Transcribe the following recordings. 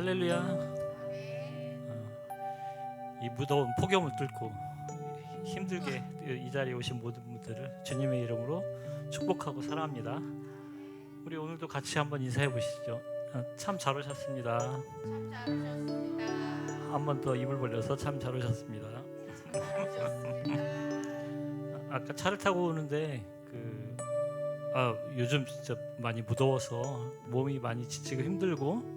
할렐루야. 이 무더운 폭염을 뚫고 힘들게 이 자리에 오신 모든 분들을 주님의 이름으로 축복하고 사랑합니다. 우리 오늘도 같이 한번 인사해 보시죠. 참 잘 오셨습니다. 참 잘 오셨습니다. 한 번 더 입을 벌려서 참 잘 오셨습니다. 아까 차를 타고 오는데 요즘 진짜 많이 무더워서 몸이 많이 지치고 힘들고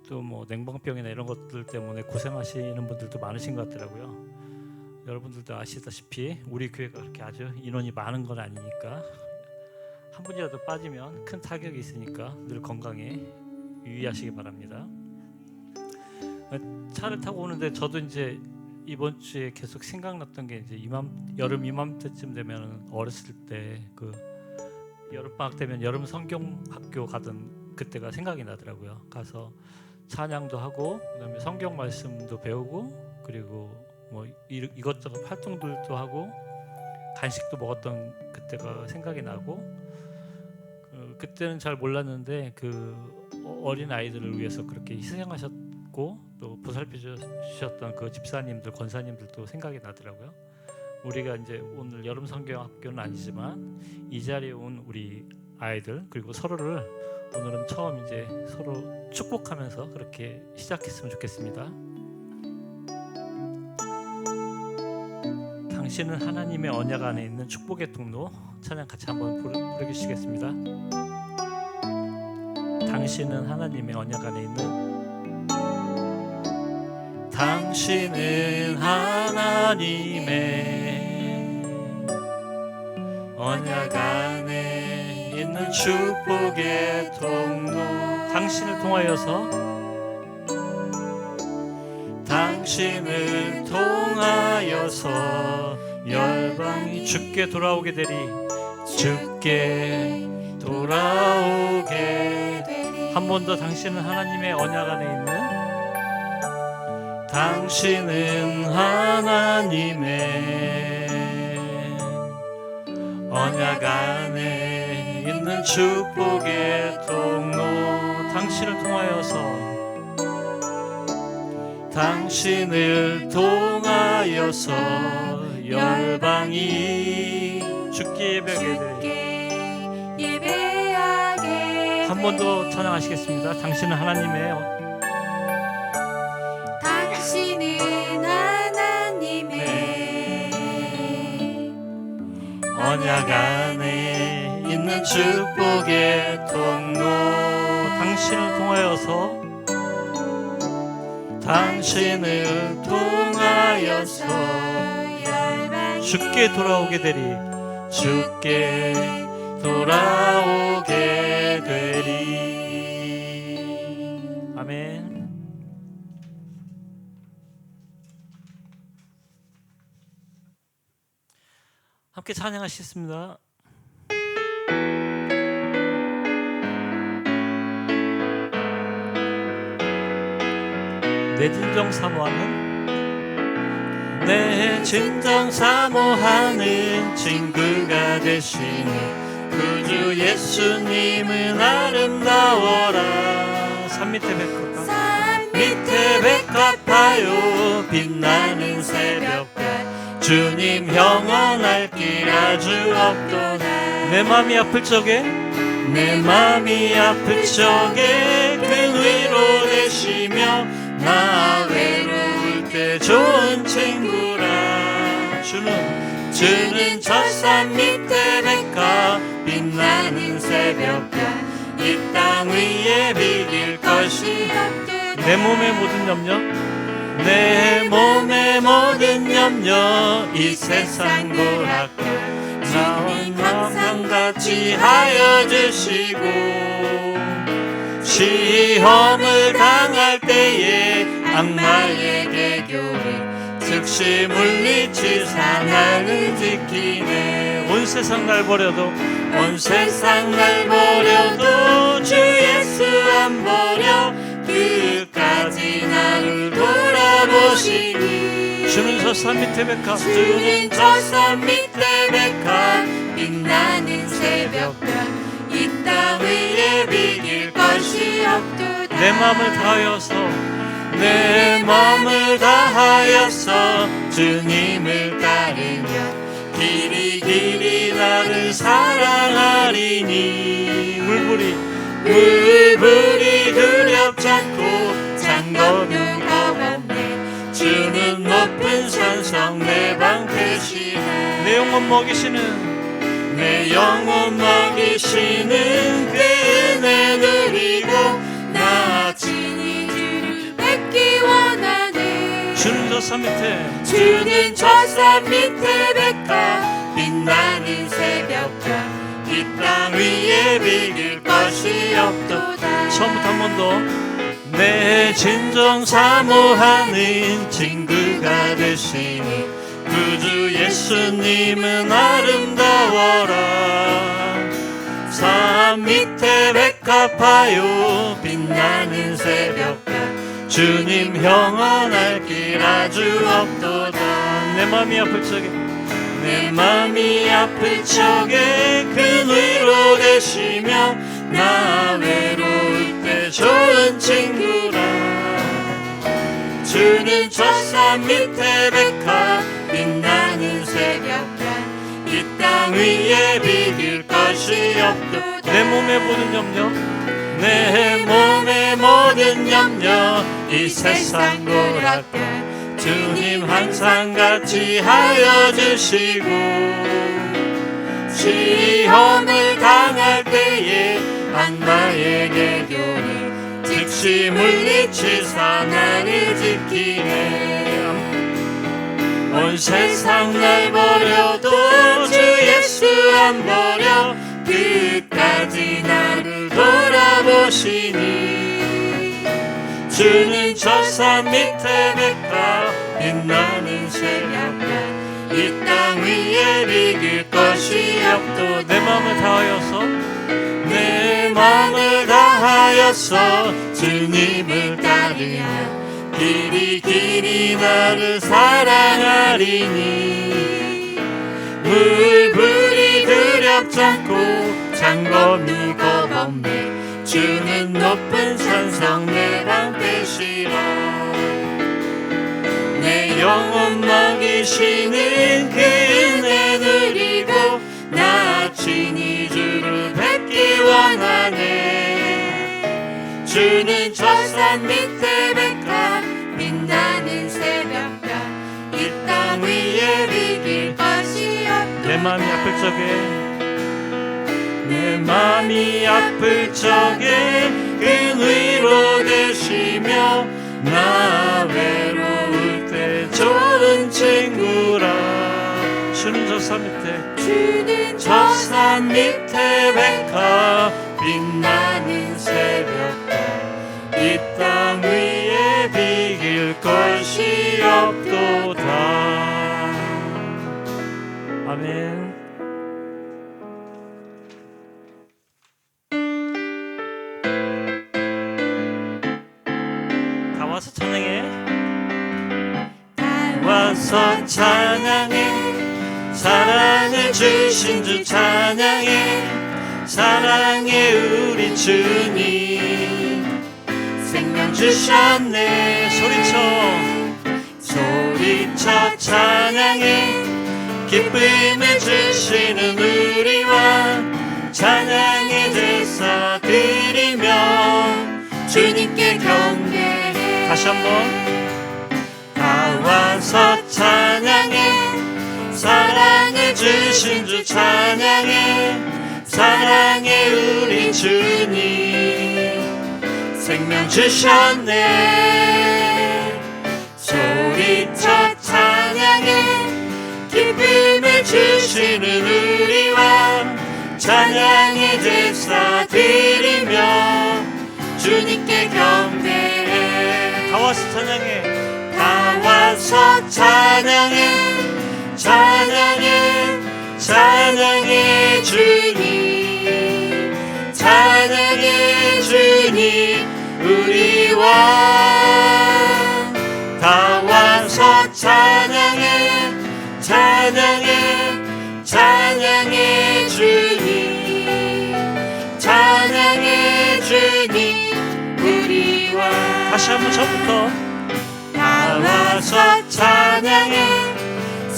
또 뭐 냉방병이나 이런 것들 때문에 고생하시는 분들도 많으신 것 같더라고요. 여러분들도 아시다시피 우리 교회가 그렇게 아주 인원이 많은 건 아니니까 한 분이라도 빠지면 큰 타격이 있으니까 늘 건강에 유의하시기 바랍니다. 차를 타고 오는데 저도 이제 이번 주에 계속 생각났던 게 이제 여름 이맘때쯤 되면 어렸을 때 그 여름 방학 되면 여름 성경 학교 가던 그때가 생각이 나더라고요. 가서 찬양도 하고 그다음에 성경 말씀도 배우고 그리고 뭐 이것저것 활동들도 하고 간식도 먹었던 그때가 생각이 나고 그때는 잘 몰랐는데 그 어린 아이들을 위해서 그렇게 희생하셨고 또 보살펴 주셨던 그 집사님들 권사님들도 생각이 나더라고요. 우리가 이제 오늘 여름 성경 학교는 아니지만 이 자리에 온 우리 아이들 그리고 서로를 오늘은 처음 이제 서로 축복하면서 그렇게 시작했으면 좋겠습니다. 당신은 하나님의 언약 안에 있는 축복의 통로 찬양 같이 한번 부르시겠습니다. 당신은 하나님의 언약 안에 있는 당신은 하나님의 언약 안에 있는 축복의 통로 당신을 통하여서 당신을 통하여서 열방이 주께 돌아오게 되리 주께 돌아오게 되리 한 번 더 당신은 하나님의 언약 안에 있는 당신은 하나님의 언약 안에 있는 축복의 통로 당신을 통하여서 당신을 통하여서 열방이 주께 예배하게 한 번 더 찬양하시겠습니다. 당신은 하나님의 언약 안에 있는 축복의 통로 당신을 통하여서 당신을 통하여서 주께 돌아오게 되리 주께 돌아오게 되리 아멘. 함께 찬양하시겠습니다. 내 진정 사모하는 내 진정 사모하는 친구가 되시는 구주 예수님은 아름다워라 산 밑에 백합하여 빛나는 새벽별 주님 영원할 길 아주 없도다 내 맘이 아플 적에 큰 위로 되시며 나 외로울 때 좋은 친구라 주는 저 산 밑에 백합 빛나는 새벽별 이 땅 위에 비길 것이 없도다 내 몸의 모든 염려 이 세상 고락과 나는 항상 같이 하여 주시고 시험을 당할 때에 악마에게 교리 즉시 물리치사 나를 지키네 온 세상 날 버려도 주 예수 안 버려 끝까지 나를 돌아보시니 주는 저 산 밑에 백합 빛나는 새벽별 이 땅 위에 비길 것이 없도다 내 마음을 다하여서 내 마음을 다하여서 주님을 따르며 길이 길이 나를 사랑하리니 물불이 두렵지 않고 장거는 겁없네 주는 높은 산성 내 방패시네 내 영혼 먹이시는 내 영혼 먹이시는 그 은혜 누리고 나 친히 주를 뵙기 원하네 주는 저 산 밑에 백화 빛나는 새벽별 이 땅 위에 비길 것이 없도다 처음부터 한 번 더 내 진정 사모하는 친구가 되시니 구주 예수님은 아름다워라 산 밑에 백합하여 빛나는 새벽별 주님 영원할 길 아주 없도다 내 맘이 아플 적에 큰 위로 되시며 나 외로울 때 좋은 친구라 주는 저 산 밑에 백합 빛나는 새벽별 이 땅 위에 비길 것이 없도 내 몸의 모든 염려 이 세상 고락별 주님 항상 같이 하여 주시고 시험을 당할 때에 악마에게 교리 즉시 물리치사 나를 지키네 온 세상 날 버려도 주 예수 안 버려 끝까지 나를 돌아보시니 주는 저 산 밑에 백합 빛나는 새벽별 이 땅 위에 비길 것이 없도 내 마음을 다하여서 주님을 따르며 길이 길이 나를 사랑하리니 물불이 두렵지 않고 장검이 겁없네 주는 높은 산성 내 방패시라 내 영혼 먹이시는 그 은혜 누리고 나 친히 주를 뵙기 원하네 주는 저 산 밑에 백합 빛나는 새벽별 이 땅 위에 비길 것이 없도다 내 맘이 아플 적에 큰 위로 되시며 나 외로울 때 좋은 친구라 주는 저 산 밑에 백합 빛나는 새벽별 이 땅 위에 비길 것이 없도다 아멘 와서 찬양해 와서 찬양해 사랑을 주신 주 찬양해 사랑해 우리 주님 생명 주셨네 소리쳐 찬양해 기쁨을 주시는 우리 왕 찬양의 제사 드리며 주님께 경배해 다시 한번 다 와서 찬양해 사랑해 주신 주 찬양해 사랑해 우리 주님 생명 주셨네 소리쳐 찬양해 기쁨을 주시는 우리 왕 찬양의 제사 드리며 주님께 경배해 다 와서 찬양해 다 와서 찬양해 찬양해 주님 찬양해 주님 우리 왕 다 와서 찬양해 찬양해 주님 찬양해 주님 우리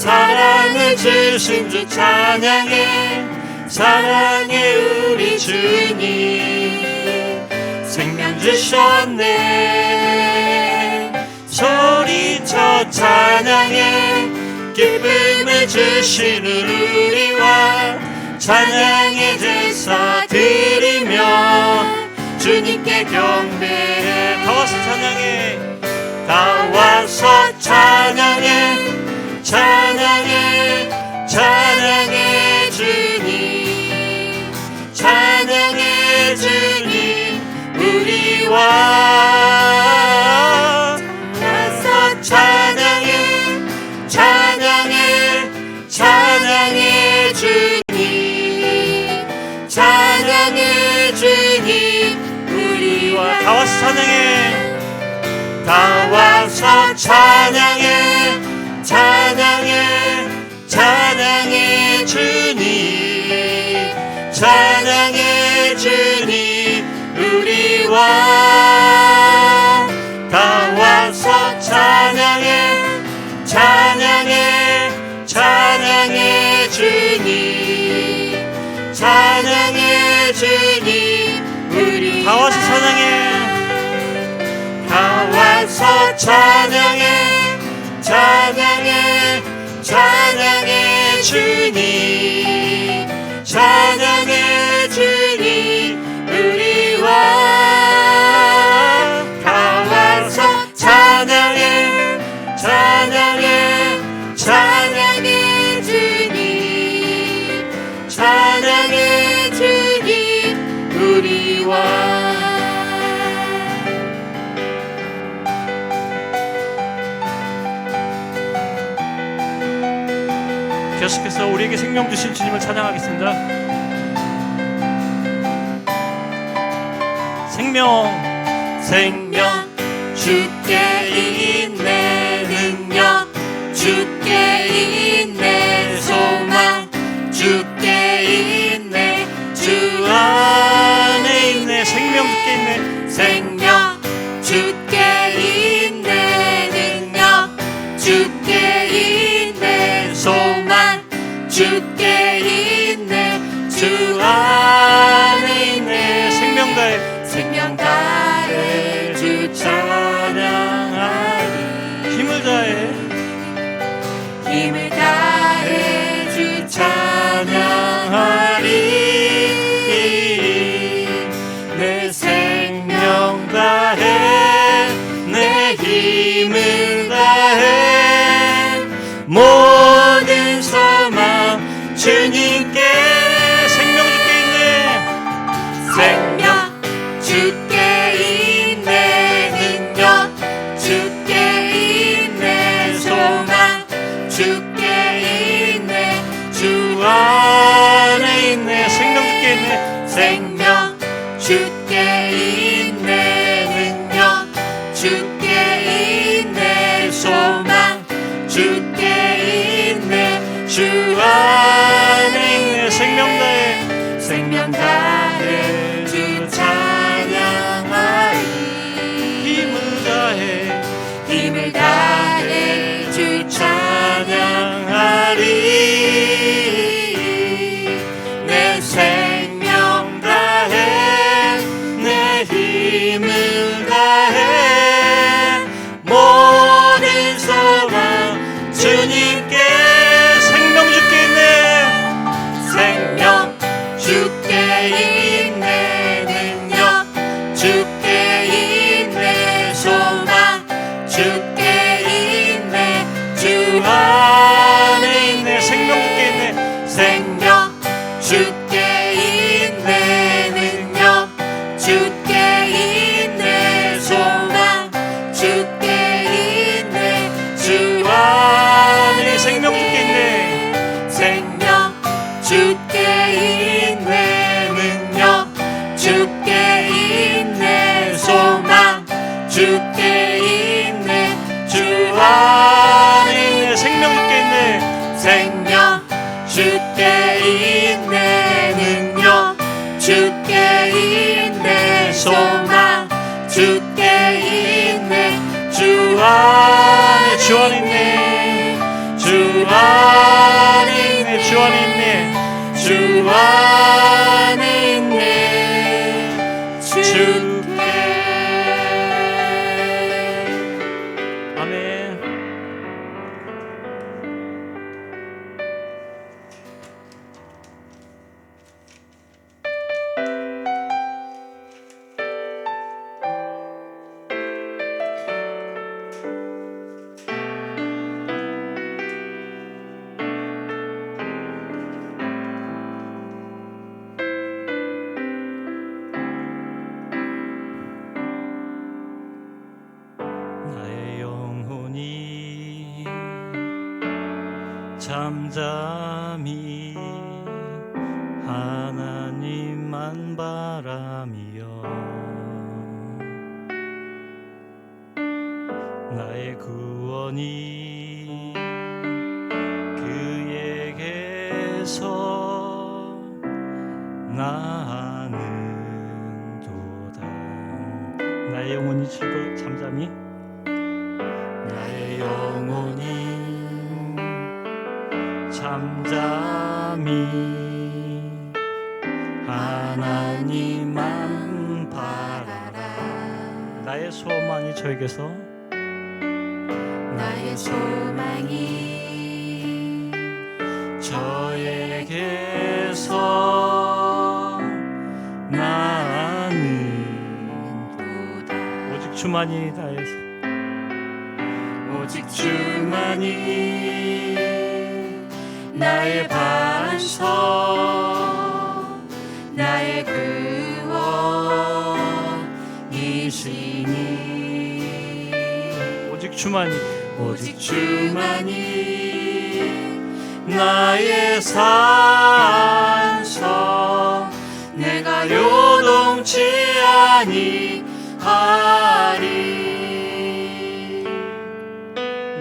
사랑을 주신 주 찬양해 사랑해 우리 주님 생명 주셨네 소리쳐 찬양해 기쁨을 주시는 우리와 찬양의 제사 드리며 주님께 경배해 다 와서 찬양해 다 와서 찬양해 찬양해 찬양해 주님 찬양해 주님 우리와 와서 찬양해 찬양해 찬양해 주님 찬양해 주님 우리와 다 와서 찬양해 다 와서 찬양해 찬양해 찬양해 주님 찬양해 주님 우리와 다 와서 찬양해 찬양해 찬양해 주님 찬양해 주님 우리 다 와서 찬양해 다 와서 찬양해 찬양해 찬양해 주님 찬양해 주님 우리와 다 와서 찬양해 찬양해 찬양해 주님 찬양해 주님 우리와 계속해서 우리에게 생명 주신 주님을 찬양하겠습니다. 생명 주께 있네 능력 주께 있네 소망 주께 있네 주 안에 있네 생명 주께 있네 생명 주께 있네 능력 주께 있네 소망 주께 있네 주 안에 있네 생명 다해 주 찬양하리 힘을 다해 주 찬양하리 내 생명 다해 내 힘을 다해 모든 소망 주님께 생명 주께 있네 생명 주께 있네 능력 주께 있네 소망 주께 있네 주 안에 있네 생명 주께 있네 생명 주께 있네 능력 주께 있네 소망 주께 있네 주 안에 있네 생명 다해 주 찬양하리 힘을 다해 주 찬양하리 내 생명 다해 내 힘을 다해 모든 소망 주님께 생명 주께 있네 생명 주께 있네 능력 주께 있네 소망 주께 있네 주 안에 있네 생명 주께 있네 생명 주께 있네 능력 주께 있네 소망 주께 있네 주 안에 생명 주께 있네 생명 주께 있네 능력 주께 있네 소망 주께 있네 주 안에 있네 생명 주께 있네 생명 주께 있네 능력 주께 있네 소망 주께 있네 주 안에 있네 주 안에 있네. 주 안에 있네. 주 안에 있네. 주께. 아멘. 나의 영혼이 잠잠히 하나님만 바라며 나의 구원이 그에게서 나는도다. 나의 영혼이 잠잠히 나의 영혼이 잠잠히 하나님만 바라라. 나의 소망이 저에게서 나의 소망이 저에게서 나는도다. 오직 주만이 나의 오직 주만이 나의 반석, 나의 구원이시니. 오직 주만이 오직 주만이 나의 산성, 내가 요동치 아니하리.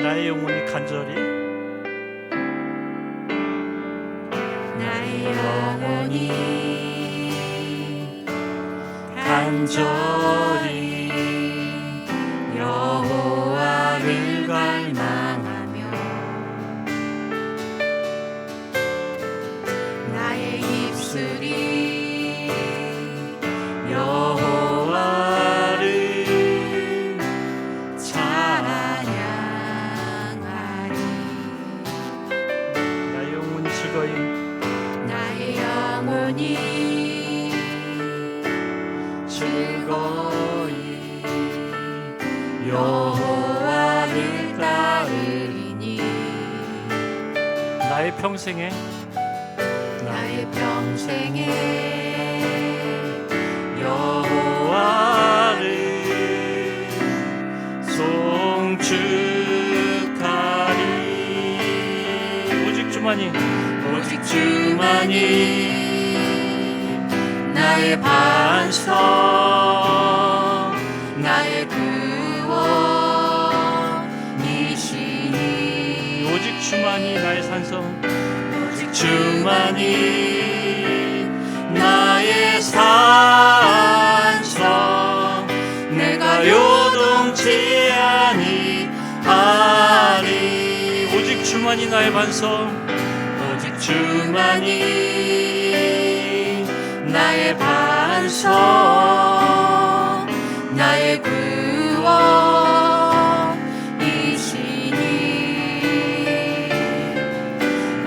나의 영혼이 간절히 나의 영혼이 간절히 여호와를 갈망하며 나의 입술이 여호와를 찬양하리. 나의 영혼이 즐거이 나의 영혼이 즐거이 여호와를 따르리니. 나의 평생에 나의 평생에 여호와를 송축하리. 오직 주만이 오직 주만이 나의 반석, 나의 구원이시니. 오직 주만이 나의 산성 오직 주만이 나의 산성, 내가 요동치 아니하리. 오직 주만이 나의 반석 오직 주만이 나의 반석, 나의 구원이시니.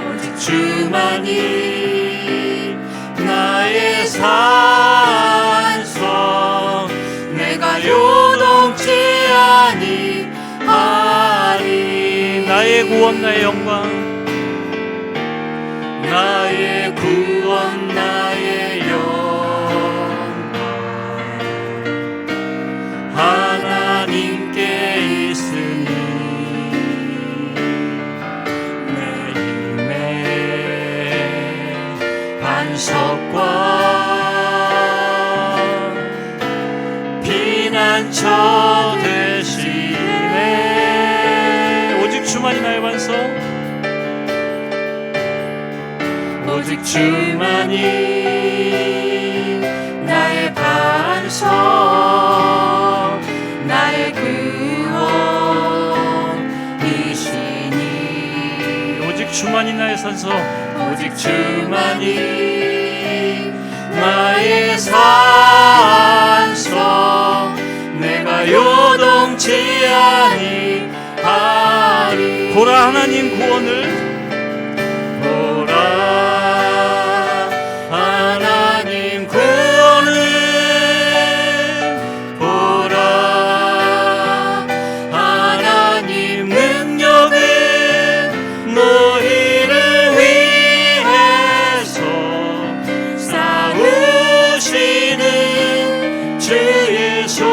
오직 주만이 나의 산성, 내가 요동치 아니하리. 나의 구원 나의 영광 나의 구원 나의 영광 하나님께 있으니. 내 힘의 반석과 피난처 되시네. 오직 주만이 나의 반석 오직 주만이 나의 반석, 나의 구원이시니. 주만이 나의 산소, 오직 주만이 나의 산소, 내가 요동치 아니하리. 보라 하나님 구원을, 보라 하나님 구원을, 보라 하나님 능력을, 너희를 위해서 싸우시는 주의 손을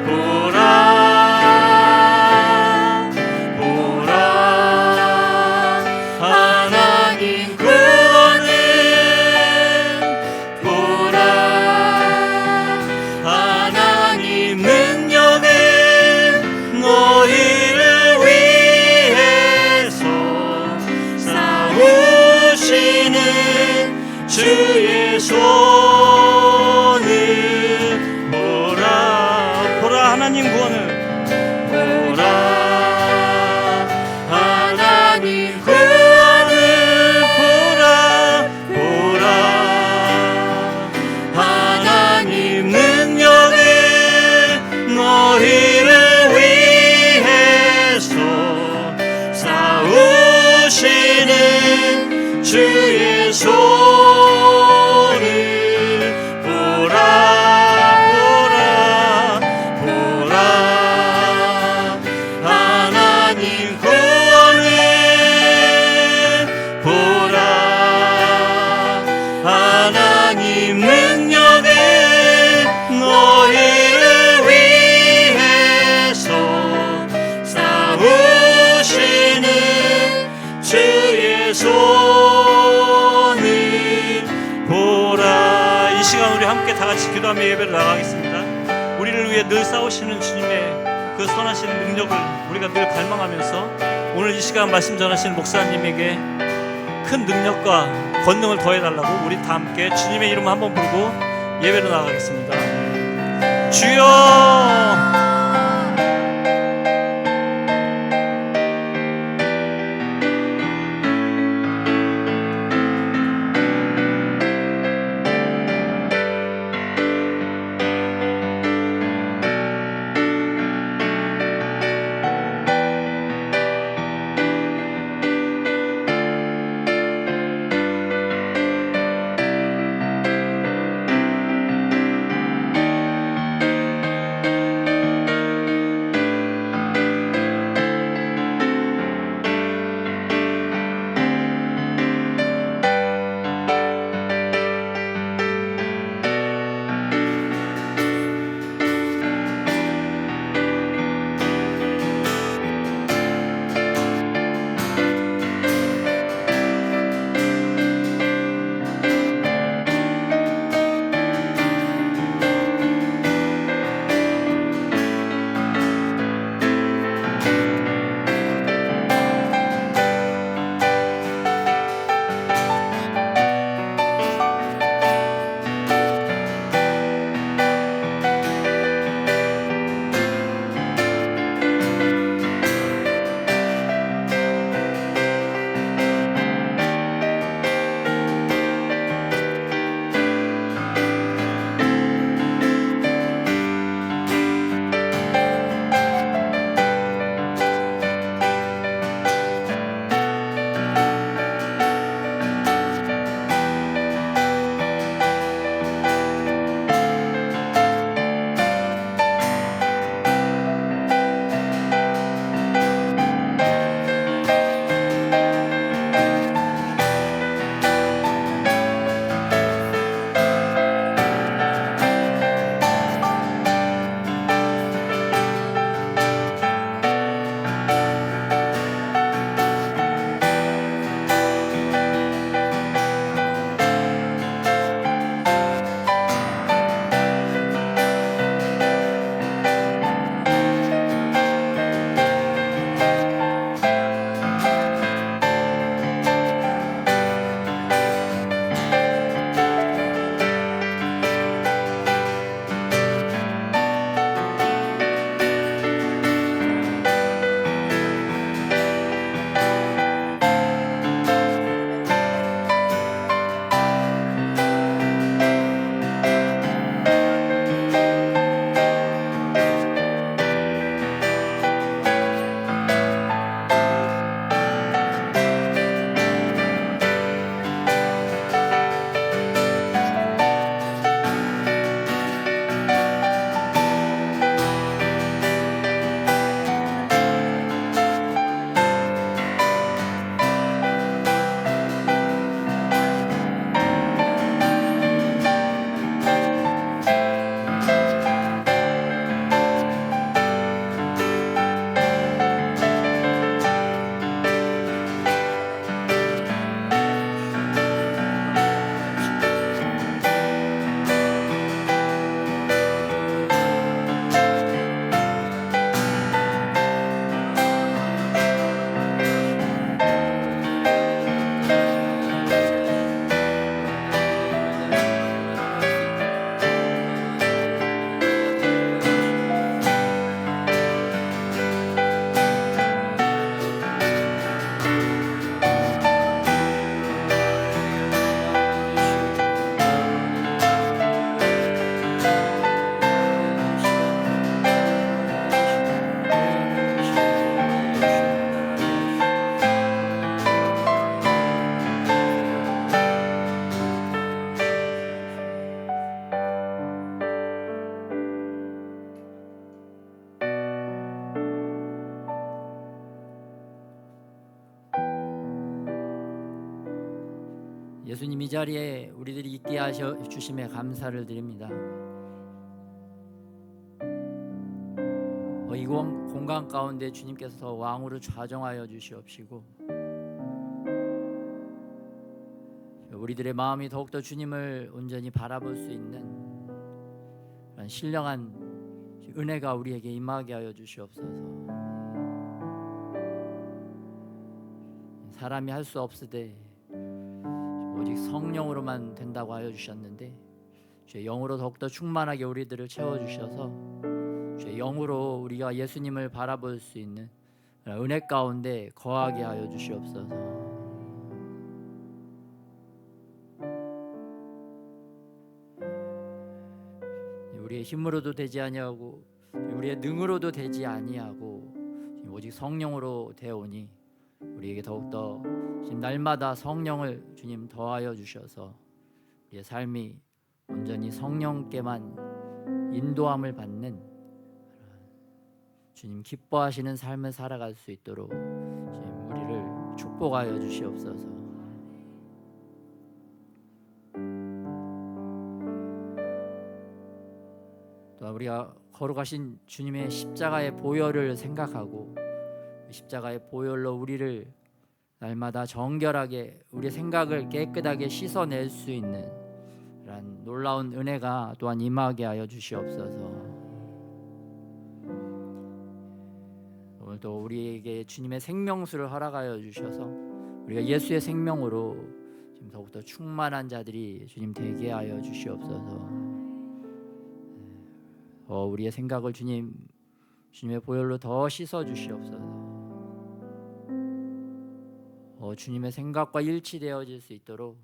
보라. 보라 하나님 구원을, 보라 하나님 능력을, 너희를 위해서 싸우시는 주의 손을 보라. 보라 하나님 구원을, 보라 하나님 구원을, 보라 보라 하나님 능력을, 너희를 위해서 싸우시는 주의 손을 보라. 보라 하나님 구원을, 보라 하나님 능력을, 너희를 위해서 싸우시는 주의 손을 보라. 이 시간 우리 함께 다 같이 기도하며 예배를 나가겠습니다. 우리를 위해 늘 싸우시는 주님의 그 선하신 능력을 우리가 늘 갈망하면서 오늘 이 시간 말씀 전하시는 목사님에게 큰 능력과 권능을 더해달라고 우리 다 함께 주님의 이름을 한번 부르고 예배로 나가겠습니다. 주여, 예수님 이 자리에 우리들이 있게 하셔 주심에 감사를 드립니다. 이 공간 가운데 주님께서 왕으로 좌정하여 주시옵시고 우리들의 마음이 더욱더 주님을 온전히 바라볼 수 있는 그런 신령한 은혜가 우리에게 임하게 하여 주시옵소서. 사람이 할 수 없으되 오직 성령으로만 된다고 하여 주셨는데 주의 영으로 더욱더 충만하게 우리들을 채워주셔서 주의 영으로 우리가 예수님을 바라볼 수 있는 은혜 가운데 거하게 하여 주시옵소서. 우리의 힘으로도 되지 아니하고 우리의 능으로도 되지 아니하고 오직 성령으로 되오니 우리에게 더욱더 날마다 성령을 주님 더하여 주셔서 우리의 삶이 온전히 성령께만 인도함을 받는 주님 기뻐하시는 삶을 살아갈 수 있도록 주님 우리를 축복하여 주시옵소서. 또 우리가 걸어가신 주님의 십자가의 보혈을 생각하고 십자가의 보혈로 우리를 날마다 정결하게 우리의 생각을 깨끗하게 씻어낼 수 있는 그런 놀라운 은혜가 또한 임하게 하여 주시옵소서. 오늘도 우리에게 주님의 생명수를 허락하여 주셔서 우리가 예수의 생명으로 지금 더욱더 충만한 자들이 주님 되게 하여 주시옵소서. 우리의 생각을 주님의 보혈로 더 씻어 주시옵소서. 주님의 생각과 일치되어질 수 있도록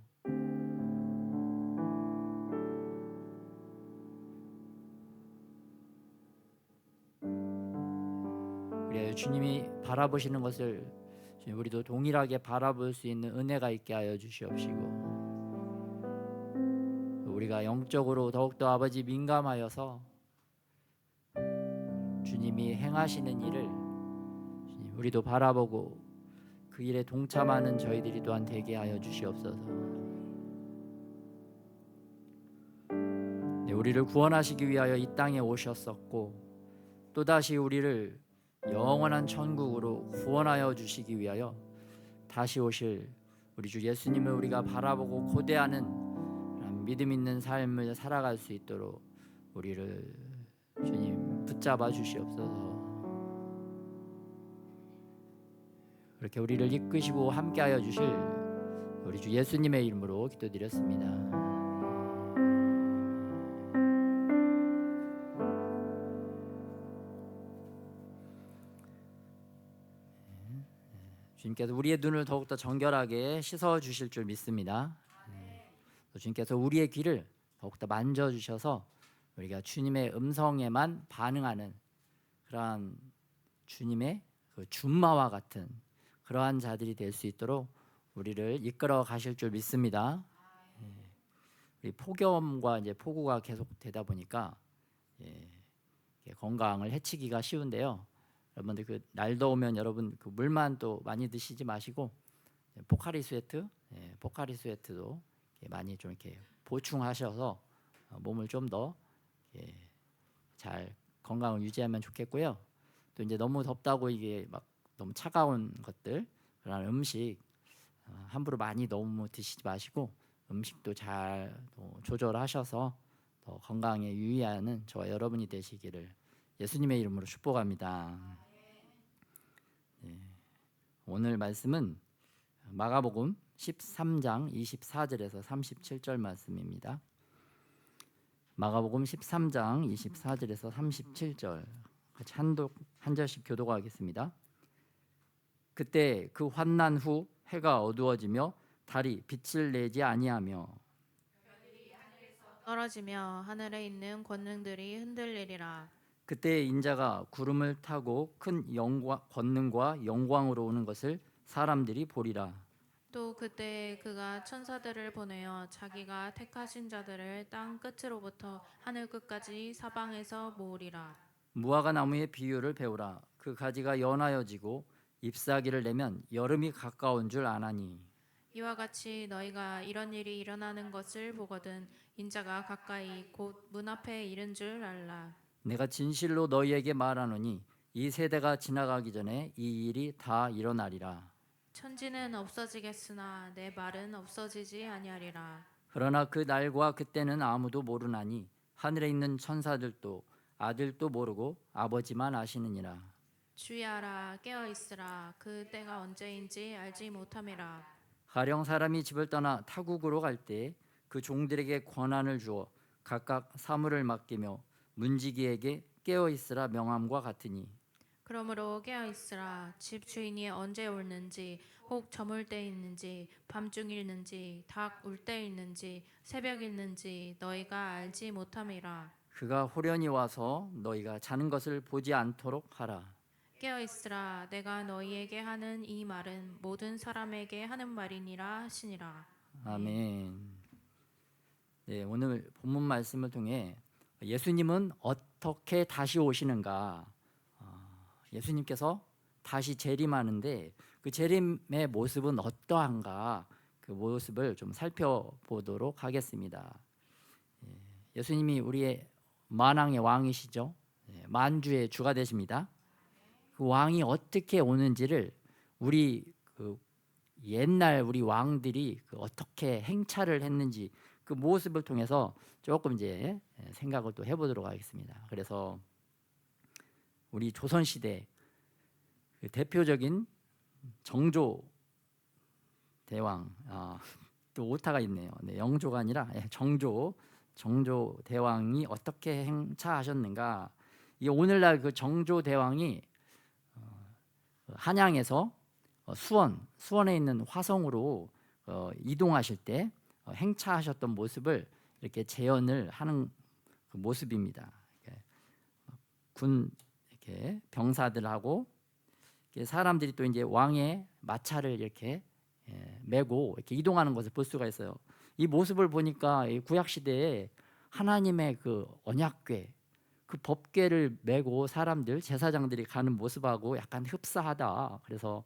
우리 주님이 바라보시는 것을 우리도 동일하게 바라볼 수 있는 은혜가 있게 하여 주시옵시고 우리가 영적으로 더욱더 아버지 민감하여서 주님이 행하시는 일을 우리도 바라보고 그 일에 동참하는 저희들이 또한 되게 하여 주시옵소서. 우리를 구원하시기 위하여 이 땅에 오셨었고 또다시 우리를 영원한 천국으로 구원하여 주시기 위하여 다시 오실 우리 주 예수님을 우리가 바라보고 고대하는 믿음 있는 삶을 살아갈 수 있도록 우리를 주님 붙잡아 주시옵소서. 그렇게 우리를 이끄시고 함께하여 주실 우리 주 예수님의 이름으로 기도드렸습니다. 주님께서 우리의 눈을 더욱더 정결하게 씻어 주실 줄 믿습니다. 주님께서 우리의 귀를 더욱더 만져주셔서 우리가 주님의 음성에만 반응하는 그러한 주님의 그 준마와 같은 그러한 자들이 될 수 있도록 우리를 이끌어 가실 줄 믿습니다. 우리 폭염과 이제 폭우가 계속 되다 보니까 건강을 해치기가 쉬운데요. 여러분들 그 날 더우면 여러분 그 물만 또 많이 드시지 마시고 포카리 스웨트도 많이 좀 이렇게 보충하셔서 몸을 좀 더 잘 건강을 유지하면 좋겠고요. 또 이제 너무 덥다고 이게 막 너무 차가운 것들 그런 음식 함부로 많이 너무 드시지 마시고 음식도 잘 조절하셔서 더 건강에 유의하는 저와 여러분이 되시기를 예수님의 이름으로 축복합니다. 오늘 말씀은 마가복음 13장 24절에서 37절 말씀입니다. 마가복음 13장 24절에서 37절 같이 한 절씩 교독하겠습니다. 그때 그 환난 후 해가 어두워지며 달이 빛을 내지 아니하며 떨어지며 하늘에 있는 권능들이 흔들리리라. 그때 인자가 구름을 타고 큰 권능과 영광으로 오는 것을 사람들이 보리라. 또 그때 그가 천사들을 보내어 자기가 택하신 자들을 땅 끝으로부터 하늘 끝까지 사방에서 모으리라. 무화과 나무의 비유를 배우라. 그 가지가 연하여지고 잎사귀를 내면 여름이 가까운 줄 아나니 이와 같이 너희가 이런 일이 일어나는 것을 보거든 인자가 가까이 곧 문 앞에 이른 줄 알라. 내가 진실로 너희에게 말하노니 이 세대가 지나가기 전에 이 일이 다 일어나리라. 천지는 없어지겠으나 내 말은 없어지지 아니하리라. 그러나 그 날과 그때는 아무도 모르나니 하늘에 있는 천사들도 아들도 모르고 아버지만 아시느니라. 주야라 깨어 있으라 그 때가 언제인지 알지 못함이라. 가령 사람이 집을 떠나 타국으로 갈 때 그 종들에게 권한을 주어 각각 사물을 맡기며 문지기에게 깨어 있으라 명함과 같으니 그러므로 깨어 있으라 집 주인이 언제 오는지 혹 저물 때 있는지 밤중일는지 닭 울 때 있는지 새벽 있는지 너희가 알지 못함이라. 그가 호련히 와서 너희가 자는 것을 보지 않도록 하라. 깨어 있으라 내가 너희에게 하는 이 말은 모든 사람에게 하는 말이니라 하시니라. 아멘. 네, 오늘 본문 말씀을 통해 예수님은 어떻게 다시 오시는가? 예수님께서 다시 재림하는데 그 재림의 모습은 어떠한가? 그 모습을 좀 살펴보도록 하겠습니다. 예수님이 우리의 만왕의 왕이시죠. 만주의 주가 되십니다. 그 왕이 어떻게 오는지를 우리 그 옛날 우리 왕들이 그 어떻게 행차를 했는지 그 모습을 통해서 조금 이제 생각을 또 해보도록 하겠습니다. 그래서 우리 조선 시대 그 대표적인 정조 대왕 또 오타가 있네요. 네, 영조가 아니라 정조 대왕이 어떻게 행차하셨는가? 이 오늘날 그 정조 대왕이 한양에서 수원에 있는 화성으로 이동하실 때 행차하셨던 모습을 이렇게 재현을 하는 그 모습입니다. 군 이렇게 병사들하고 사람들이 또 이제 왕의 마차를 이렇게 메고 이렇게 이동하는 것을 볼 수가 있어요. 이 모습을 보니까 이 구약 시대에 하나님의 그 언약궤, 그 법궤를 메고 사람들 제사장들이 가는 모습하고 약간 흡사하다. 그래서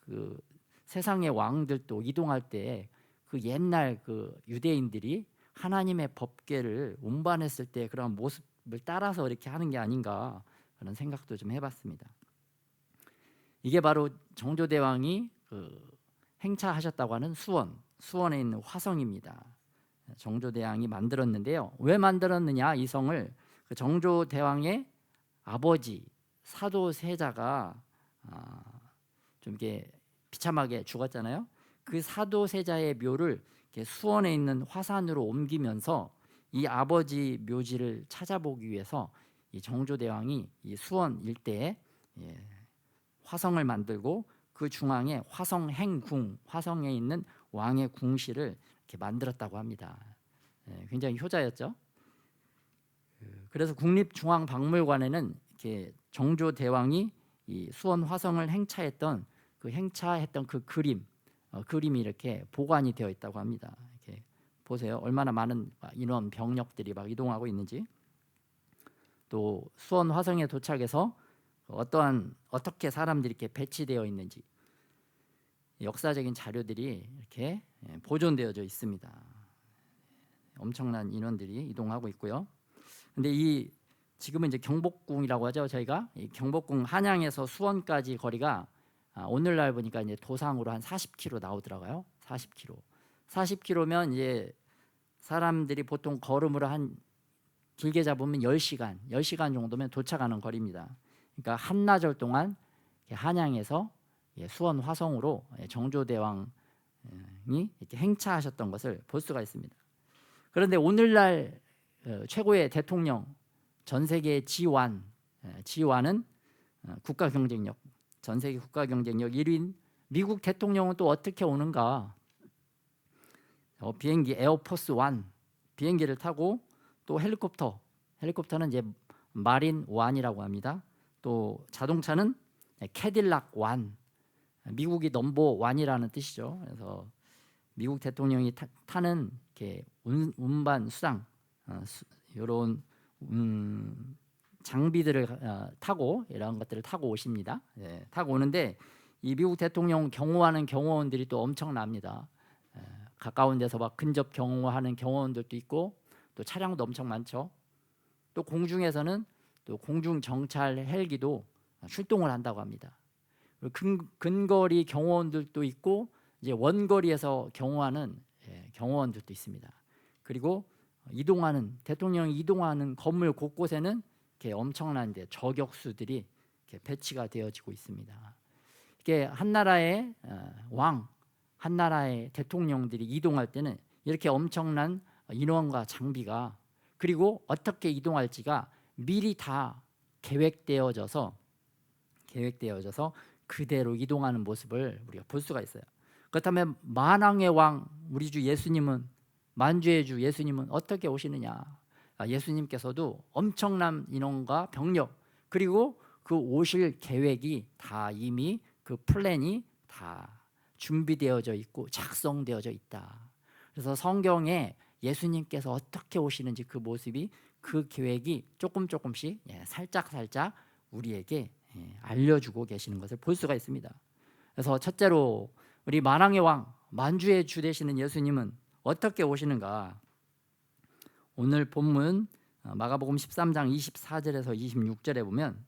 그 세상의 왕들도 이동할 때 그 옛날 그 유대인들이 하나님의 법궤를 운반했을 때 그런 모습을 따라서 이렇게 하는 게 아닌가 그런 생각도 좀 해봤습니다. 이게 바로 정조대왕이 그 행차하셨다고 하는 수원에 있는 화성입니다. 정조대왕이 만들었는데요. 왜 만들었느냐? 이 성을 그 정조대왕의 아버지 사도세자가 좀 이렇게 비참하게 죽었잖아요. 그 사도세자의 묘를 수원에 있는 화산으로 옮기면서 이 아버지 묘지를 찾아보기 위해서 이 정조대왕이 이 수원 일대에 화성을 만들고 그 중앙에 화성행궁, 화성에 있는 왕의 궁실을 이렇게 만들었다고 합니다. 굉장히 효자였죠. 그래서 국립중앙박물관에는 이렇게 정조대왕이 이 수원 화성을 행차했던 그 그림이 이렇게 보관이 되어 있다고 합니다. 이렇게 보세요. 얼마나 많은 인원 병력들이 막 이동하고 있는지. 또 수원 화성에 도착해서 어떻게 사람들이 이렇게 배치되어 있는지 역사적인 자료들이 이렇게 보존되어져 있습니다. 엄청난 인원들이 이동하고 있고요. 근데 지금은 이제 경복궁이라고 하죠. 저희가 이 경복궁 한양에서 수원까지 거리가 오늘날 보니까 이제 도상으로 한 40km 나오더라고요. 40km면 이제 사람들이 보통 걸음으로 한 길게 잡으면 10시간 정도면 도착하는 거리입니다. 그러니까 한나절 동안 한양에서 수원 화성으로 정조대왕이 이렇게 행차하셨던 것을 볼 수가 있습니다. 그런데 오늘날 최고의 대통령, 전 세계의 G1은 국가 경쟁력, 전 세계 국가 경쟁력 1위인 미국 대통령은 또 어떻게 오는가? 비행기 에어포스 1 비행기를 타고 또 헬리콥터는 이제 마린 1이라고 합니다. 또 자동차는 캐딜락 1, 미국이 넘버 1이라는 뜻이죠. 그래서 미국 대통령이 타는 이렇게 운반 수당 이런 장비들을 타고 이런 것들을 타고 오십니다. 타고 오는데 이 미국 대통령 경호하는 경호원들이 또 엄청납니다. 가까운 데서 막 근접 경호하는 경호원들도 있고 또 차량도 엄청 많죠. 또 공중에서는 또 공중 정찰 헬기도 출동을 한다고 합니다. 근거리 경호원들도 있고 이제 원거리에서 경호하는 경호원들도 있습니다. 그리고 이동하는 대통령이 이동하는 건물 곳곳에는 이렇게 엄청난 저격수들이 이렇게 배치가 되어지고 있습니다. 이게 한 나라의 왕, 한 나라의 대통령들이 이동할 때는 이렇게 엄청난 인원과 장비가 그리고 어떻게 이동할지가 미리 다 계획되어져서 그대로 이동하는 모습을 우리가 볼 수가 있어요. 그렇다면 만왕의 왕 우리 주 예수님은 만주의 주 예수님은 어떻게 오시느냐? 예수님께서도 엄청난 인원과 병력 그리고 그 오실 계획이 다 이미 그 플랜이 다 준비되어져 있고 작성되어져 있다. 그래서 성경에 예수님께서 어떻게 오시는지 그 모습이 그 계획이 조금씩 살짝 우리에게 알려주고 계시는 것을 볼 수가 있습니다. 그래서 첫째로 우리 만왕의 왕 만주의 주 되시는 예수님은 어떻게 오시는가? 오늘 본문 마가복음 13장 24절에서 26절에 보면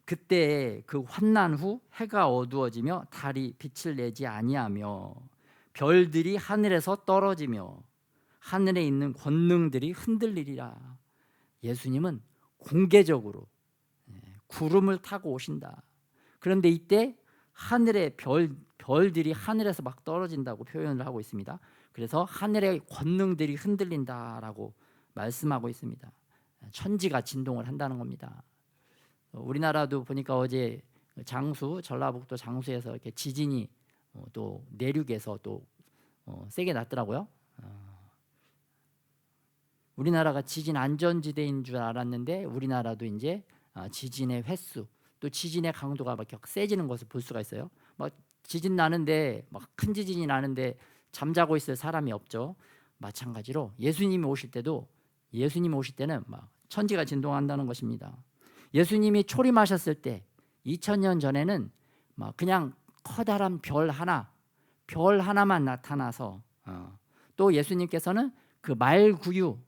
그때 그 환난 후 해가 어두워지며 달이 빛을 내지 아니하며 별들이 하늘에서 떨어지며 하늘에 있는 권능들이 흔들리리라. 예수님은 공개적으로 구름을 타고 오신다. 그런데 이때 하늘의 별들이 하늘에서 막 떨어진다고 표현을 하고 있습니다. 그래서 하늘의 권능들이 흔들린다라고 말씀하고 있습니다. 천지가 진동을 한다는 겁니다. 우리나라도 보니까 어제 전라북도 장수에서 이렇게 지진이 또 내륙에서 또 세게 났더라고요. 우리나라가 지진 안전지대인 줄 알았는데 우리나라도 이제 지진의 횟수 또 지진의 강도가 막 세지는 것을 볼 수가 있어요. 막 지진 나는데 막 큰 지진이 나는데 잠자고 있을 사람이 없죠. 마찬가지로 예수님이 오실 때는 막 천지가 진동한다는 것입니다. 예수님이 초림하셨을 때 2000년 전에는 막 그냥 커다란 별 하나만 나타나서 또 예수님께서는 그 말구유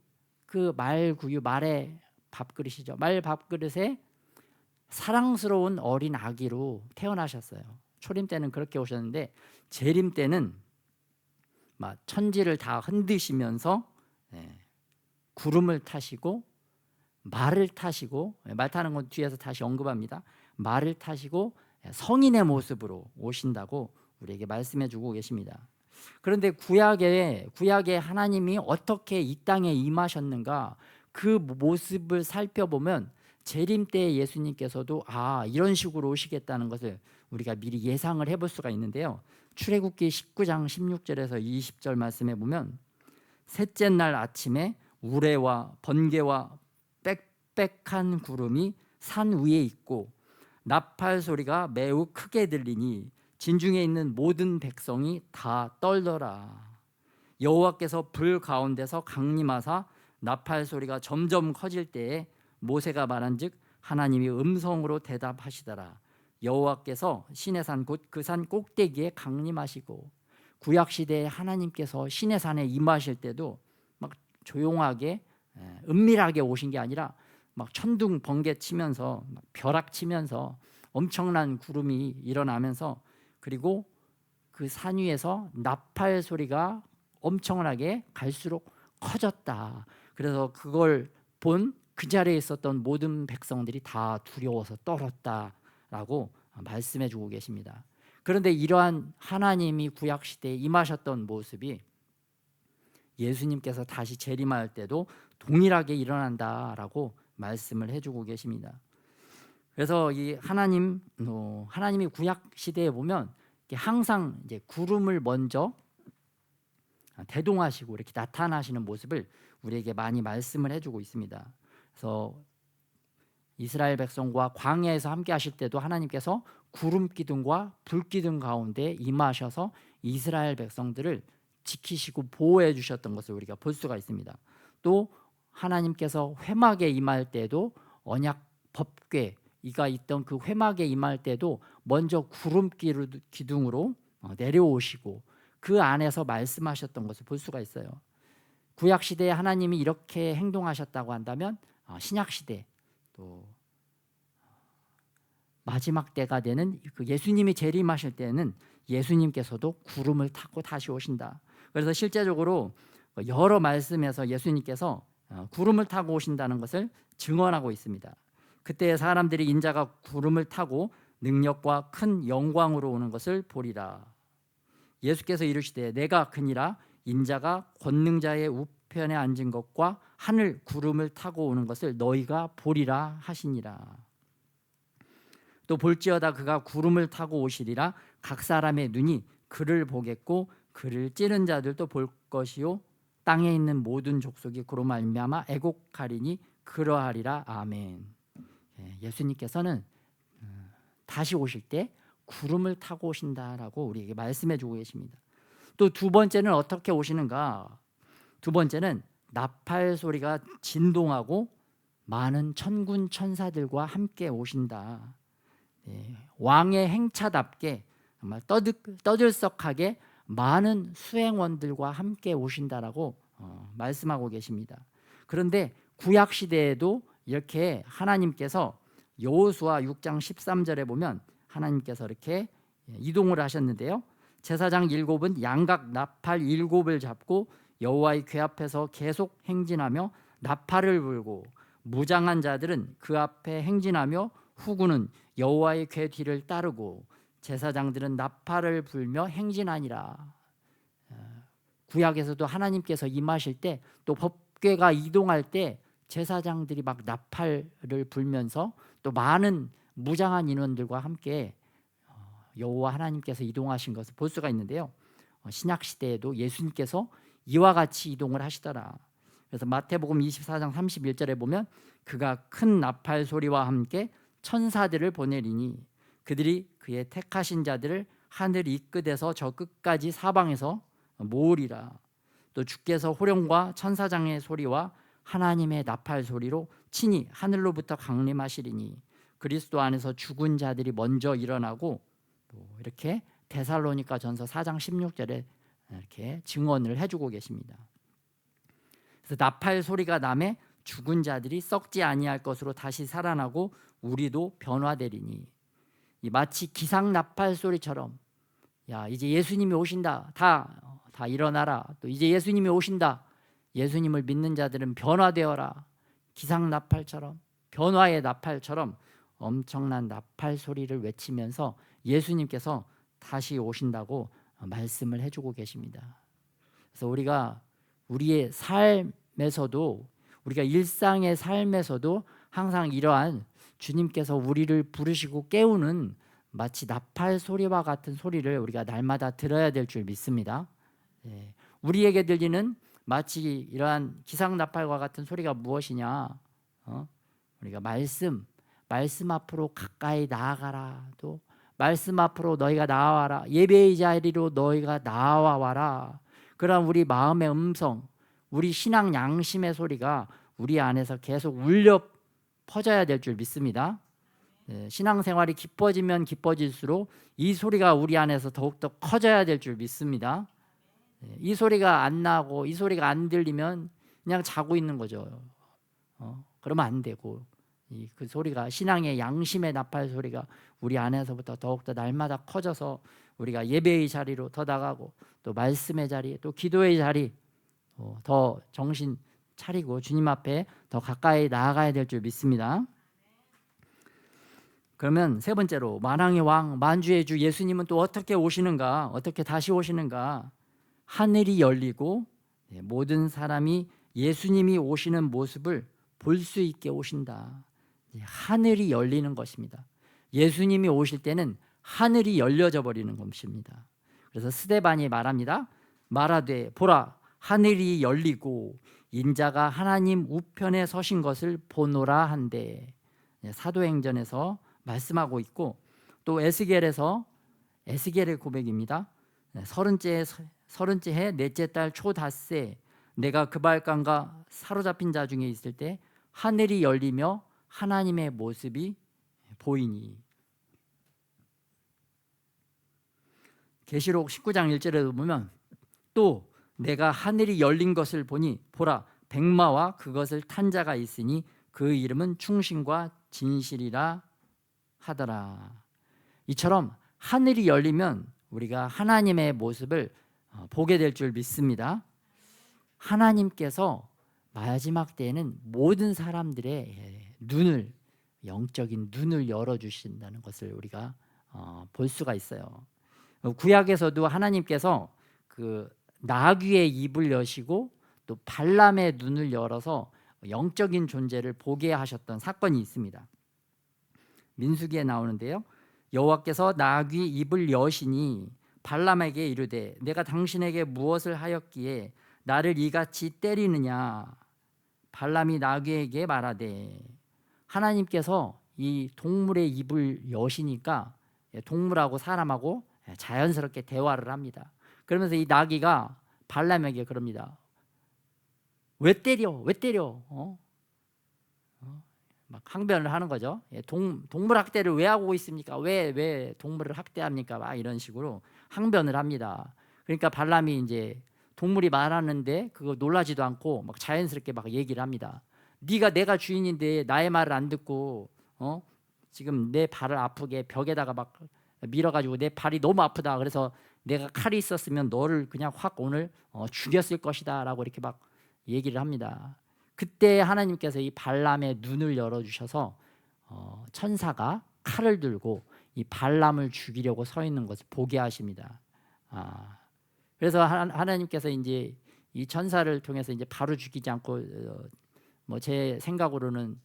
말의 밥그릇이죠. 말 밥그릇에 사랑스러운 어린 아기로 태어나셨어요. 초림 때는 그렇게 오셨는데 재림 때는 막 천지를 다 흔드시면서 구름을 타시고 말을 타시고 말 타는 건 뒤에서 다시 언급합니다. 말을 타시고 성인의 모습으로 오신다고 우리에게 말씀해 주고 계십니다. 그런데 구약에 하나님이 어떻게 이 땅에 임하셨는가 그 모습을 살펴보면 재림 때 예수님께서도 이런 식으로 오시겠다는 것을 우리가 미리 예상을 해볼 수가 있는데요. 출애굽기 19장 16절에서 20절 말씀에 보면 셋째 날 아침에 우레와 번개와 빽빽한 구름이 산 위에 있고 나팔 소리가 매우 크게 들리니 진중에 있는 모든 백성이 다 떨더라. 여호와께서 불 가운데서 강림하사 나팔 소리가 점점 커질 때에 모세가 말한즉 하나님이 음성으로 대답하시더라. 여호와께서 시내산 곧 그 산 꼭대기에 강림하시고 구약 시대에 하나님께서 시내산에 임하실 때도 막 조용하게 은밀하게 오신 게 아니라 막 천둥 번개 치면서 막 벼락 치면서 엄청난 구름이 일어나면서 그리고 그 산 위에서 나팔 소리가 엄청나게 갈수록 커졌다. 그래서 그걸 본 그 자리에 있었던 모든 백성들이 다 두려워서 떨었다라고 말씀해 주고 계십니다. 그런데 이러한 하나님이 구약 시대에 임하셨던 모습이 예수님께서 다시 재림할 때도 동일하게 일어난다라고 말씀을 해주고 계십니다. 그래서 이 하나님이 구약 시대에 보면 항상 이제 구름을 먼저 대동하시고 이렇게 나타나시는 모습을 우리에게 많이 말씀을 해주고 있습니다. 그래서 이스라엘 백성과 광야에서 함께 하실 때도 하나님께서 구름 기둥과 불 기둥 가운데 임하셔서 이스라엘 백성들을 지키시고 보호해 주셨던 것을 우리가 볼 수가 있습니다. 또 하나님께서 회막에 임할 때도 언약 법궤가 있던 그 회막에 임할 때도 먼저 구름 기둥으로 내려오시고 그 안에서 말씀하셨던 것을 볼 수가 있어요. 구약 시대에 하나님이 이렇게 행동하셨다고 한다면 신약 시대 또 마지막 때가 되는 그 예수님이 재림하실 때는 예수님께서도 구름을 타고 다시 오신다. 그래서 실제적으로 여러 말씀에서 예수님께서 구름을 타고 오신다는 것을 증언하고 있습니다. 그때 사람들이 인자가 구름을 타고 능력과 큰 영광으로 오는 것을 보리라. 예수께서 이르시되 내가 크니라 인자가 권능자의 우편에 앉은 것과 하늘 구름을 타고 오는 것을 너희가 보리라 하시니라. 또 볼지어다 그가 구름을 타고 오시리라. 각 사람의 눈이 그를 보겠고 그를 찌른 자들도 볼 것이요 땅에 있는 모든 족속이 그로 말미암아 애곡하리니 그러하리라. 아멘. 예수님께서는 다시 오실 때 구름을 타고 오신다라고 우리에게 말씀해 주고 계십니다. 또 두 번째는 어떻게 오시는가? 두 번째는 나팔 소리가 진동하고 많은 천군 천사들과 함께 오신다. 왕의 행차답게 정말 떠들썩하게 많은 수행원들과 함께 오신다라고 말씀하고 계십니다. 그런데 구약 시대에도 이렇게 하나님께서 여호수아 6장 13절에 보면 하나님께서 이렇게 이동을 하셨는데요. 제사장 7은 양각 나팔 7을 잡고 여호와의 궤 앞에서 계속 행진하며 나팔을 불고 무장한 자들은 그 앞에 행진하며 후군은 여호와의 궤 뒤를 따르고 제사장들은 나팔을 불며 행진하니라. 구약에서도 하나님께서 임하실 때 또 법궤가 이동할 때 제사장들이 막 나팔을 불면서 또 많은 무장한 인원들과 함께 여호와 하나님께서 이동하신 것을 볼 수가 있는데요. 신약 시대에도 예수님께서 이와 같이 이동을 하시더라. 그래서 마태복음 24장 31절에 보면 그가 큰 나팔 소리와 함께 천사들을 보내리니 그들이 그의 택하신 자들을 하늘 이 끝에서 저 끝까지 사방에서 모으리라. 또 주께서 호령과 천사장의 소리와 하나님의 나팔 소리로 친히 하늘로부터 강림하시리니 그리스도 안에서 죽은 자들이 먼저 일어나고 또 이렇게 데살로니가 전서 4장 16절에 이렇게 증언을 해주고 계십니다. 그래서 나팔 소리가 남에 죽은 자들이 썩지 아니할 것으로 다시 살아나고 우리도 변화되리니 마치 기상 나팔 소리처럼 야 이제 예수님이 오신다 다 일어나라 또 이제 예수님이 오신다 예수님을 믿는 자들은 변화되어라 기상 나팔처럼 변화의 나팔처럼 엄청난 나팔 소리를 외치면서 예수님께서 다시 오신다고 말씀을 해주고 계십니다. 그래서 우리가 우리의 삶에서도 우리가 일상의 삶에서도 항상 이러한 주님께서 우리를 부르시고 깨우는 마치 나팔 소리와 같은 소리를 우리가 날마다 들어야 될 줄 믿습니다. 우리에게 들리는 마치 이러한 기상 나팔과 같은 소리가 무엇이냐? 우리가 말씀 앞으로 가까이 나아가라. 또 말씀 앞으로 너희가 나와라. 예배의 자리로 너희가 나와와라. 그런 우리 마음의 음성, 우리 신앙 양심의 소리가 우리 안에서 계속 울려 퍼져야 될 줄 믿습니다. 신앙생활이 깊어지면 깊어질수록 이 소리가 우리 안에서 더욱더 커져야 될 줄 믿습니다. 이 소리가 안 나고 이 소리가 안 들리면 그냥 자고 있는 거죠. 그러면 안 되고 그 소리가 신앙의 양심의 나팔 소리가 우리 안에서부터 더욱더 날마다 커져서 우리가 예배의 자리로 더 나가고 또 말씀의 자리 또 기도의 자리 더 정신 차리고 주님 앞에 더 가까이 나아가야 될 줄 믿습니다. 그러면 세 번째로 만왕의 왕 만주의 주 예수님은 또 어떻게 오시는가? 어떻게 다시 오시는가? 하늘이 열리고 모든 사람이 예수님이 오시는 모습을 볼 수 있게 오신다. 하늘이 열리는 것입니다. 예수님이 오실 때는 하늘이 열려져 버리는 것입니다. 그래서 스데반이 말합니다. 말하되 보라 하늘이 열리고 인자가 하나님 우편에 서신 것을 보노라 한데 사도행전에서 말씀하고 있고 또 에스겔의 고백입니다. 서른째 해 넷째 달 초닷새 내가 그발강과 사로잡힌 자 중에 있을 때 하늘이 열리며 하나님의 모습이 보이니 계시록 19장 1절에 보면 또 내가 하늘이 열린 것을 보니 보라 백마와 그것을 탄 자가 있으니 그 이름은 충신과 진실이라 하더라. 이처럼 하늘이 열리면 우리가 하나님의 모습을 보게 될 줄 믿습니다. 하나님께서 마지막 때에는 모든 사람들의 눈을, 영적인 눈을 열어주신다는 것을 우리가 볼 수가 있어요. 구약에서도 하나님께서 그 나귀의 입을 여시고 또 발람의 눈을 열어서 영적인 존재를 보게 하셨던 사건이 있습니다. 민수기에 나오는데요, 여호와께서 나귀 입을 여시니 발람에게 이르되 내가 당신에게 무엇을 하였기에 나를 이같이 때리느냐. 발람이 나귀에게 말하되, 하나님께서 이 동물의 입을 여시니까 동물하고 사람하고 자연스럽게 대화를 합니다. 그러면서 이 나귀가 발람에게 그럽니다. 왜 때려? 왜 때려? 막 항변을 하는 거죠. 동물 학대를 왜 하고 있습니까? 왜 동물을 학대합니까? 막 이런 식으로 항변을 합니다. 그러니까 발람이 이제 동물이 말하는데 그거 놀라지도 않고 막 자연스럽게 막 얘기를 합니다. 네가 내가 주인인데 나의 말을 안 듣고 지금 내 발을 아프게 벽에다가 막 밀어가지고 내 발이 너무 아프다. 그래서 내가 칼이 있었으면 너를 그냥 확 오늘 죽였을 것이다라고 이렇게 막 얘기를 합니다. 그때 하나님께서 이 발람의 눈을 열어주셔서 천사가 칼을 들고 이 발람을 죽이려고 서 있는 것을 보게 하십니다. 그래서 하나님께서 이제 이 천사를 통해서 이제 바로 죽이지 않고 뭐 제 생각으로는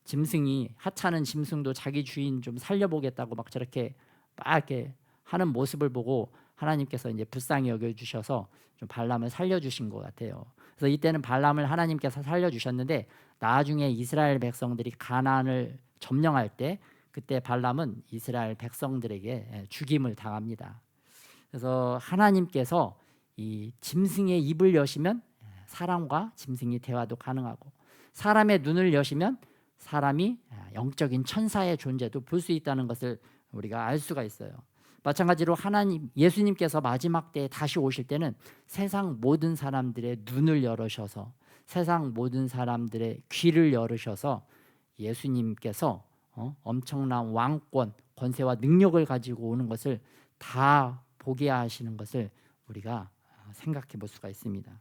짐승이 하찮은 짐승도 자기 주인 좀 살려보겠다고 막 저렇게 막 이렇게 하는 모습을 보고 하나님께서 이제 불쌍히 여겨주셔서 좀 발람을 살려주신 것 같아요. 그래서 이때는 발람을 하나님께서 살려주셨는데 나중에 이스라엘 백성들이 가나안을 점령할 때 그때 발람은 이스라엘 백성들에게 죽임을 당합니다. 그래서 하나님께서 이 짐승의 입을 여시면 사람과 짐승이 대화도 가능하고 사람의 눈을 여시면 사람이 영적인 천사의 존재도 볼 수 있다는 것을 우리가 알 수가 있어요. 마찬가지로 하나님 예수님께서 마지막 때에 다시 오실 때는 세상 모든 사람들의 눈을 열으셔서 세상 모든 사람들의 귀를 열으셔서 예수님께서 엄청난 왕권, 권세와 능력을 가지고 오는 것을 다 보게 하시는 것을 우리가 생각해 볼 수가 있습니다.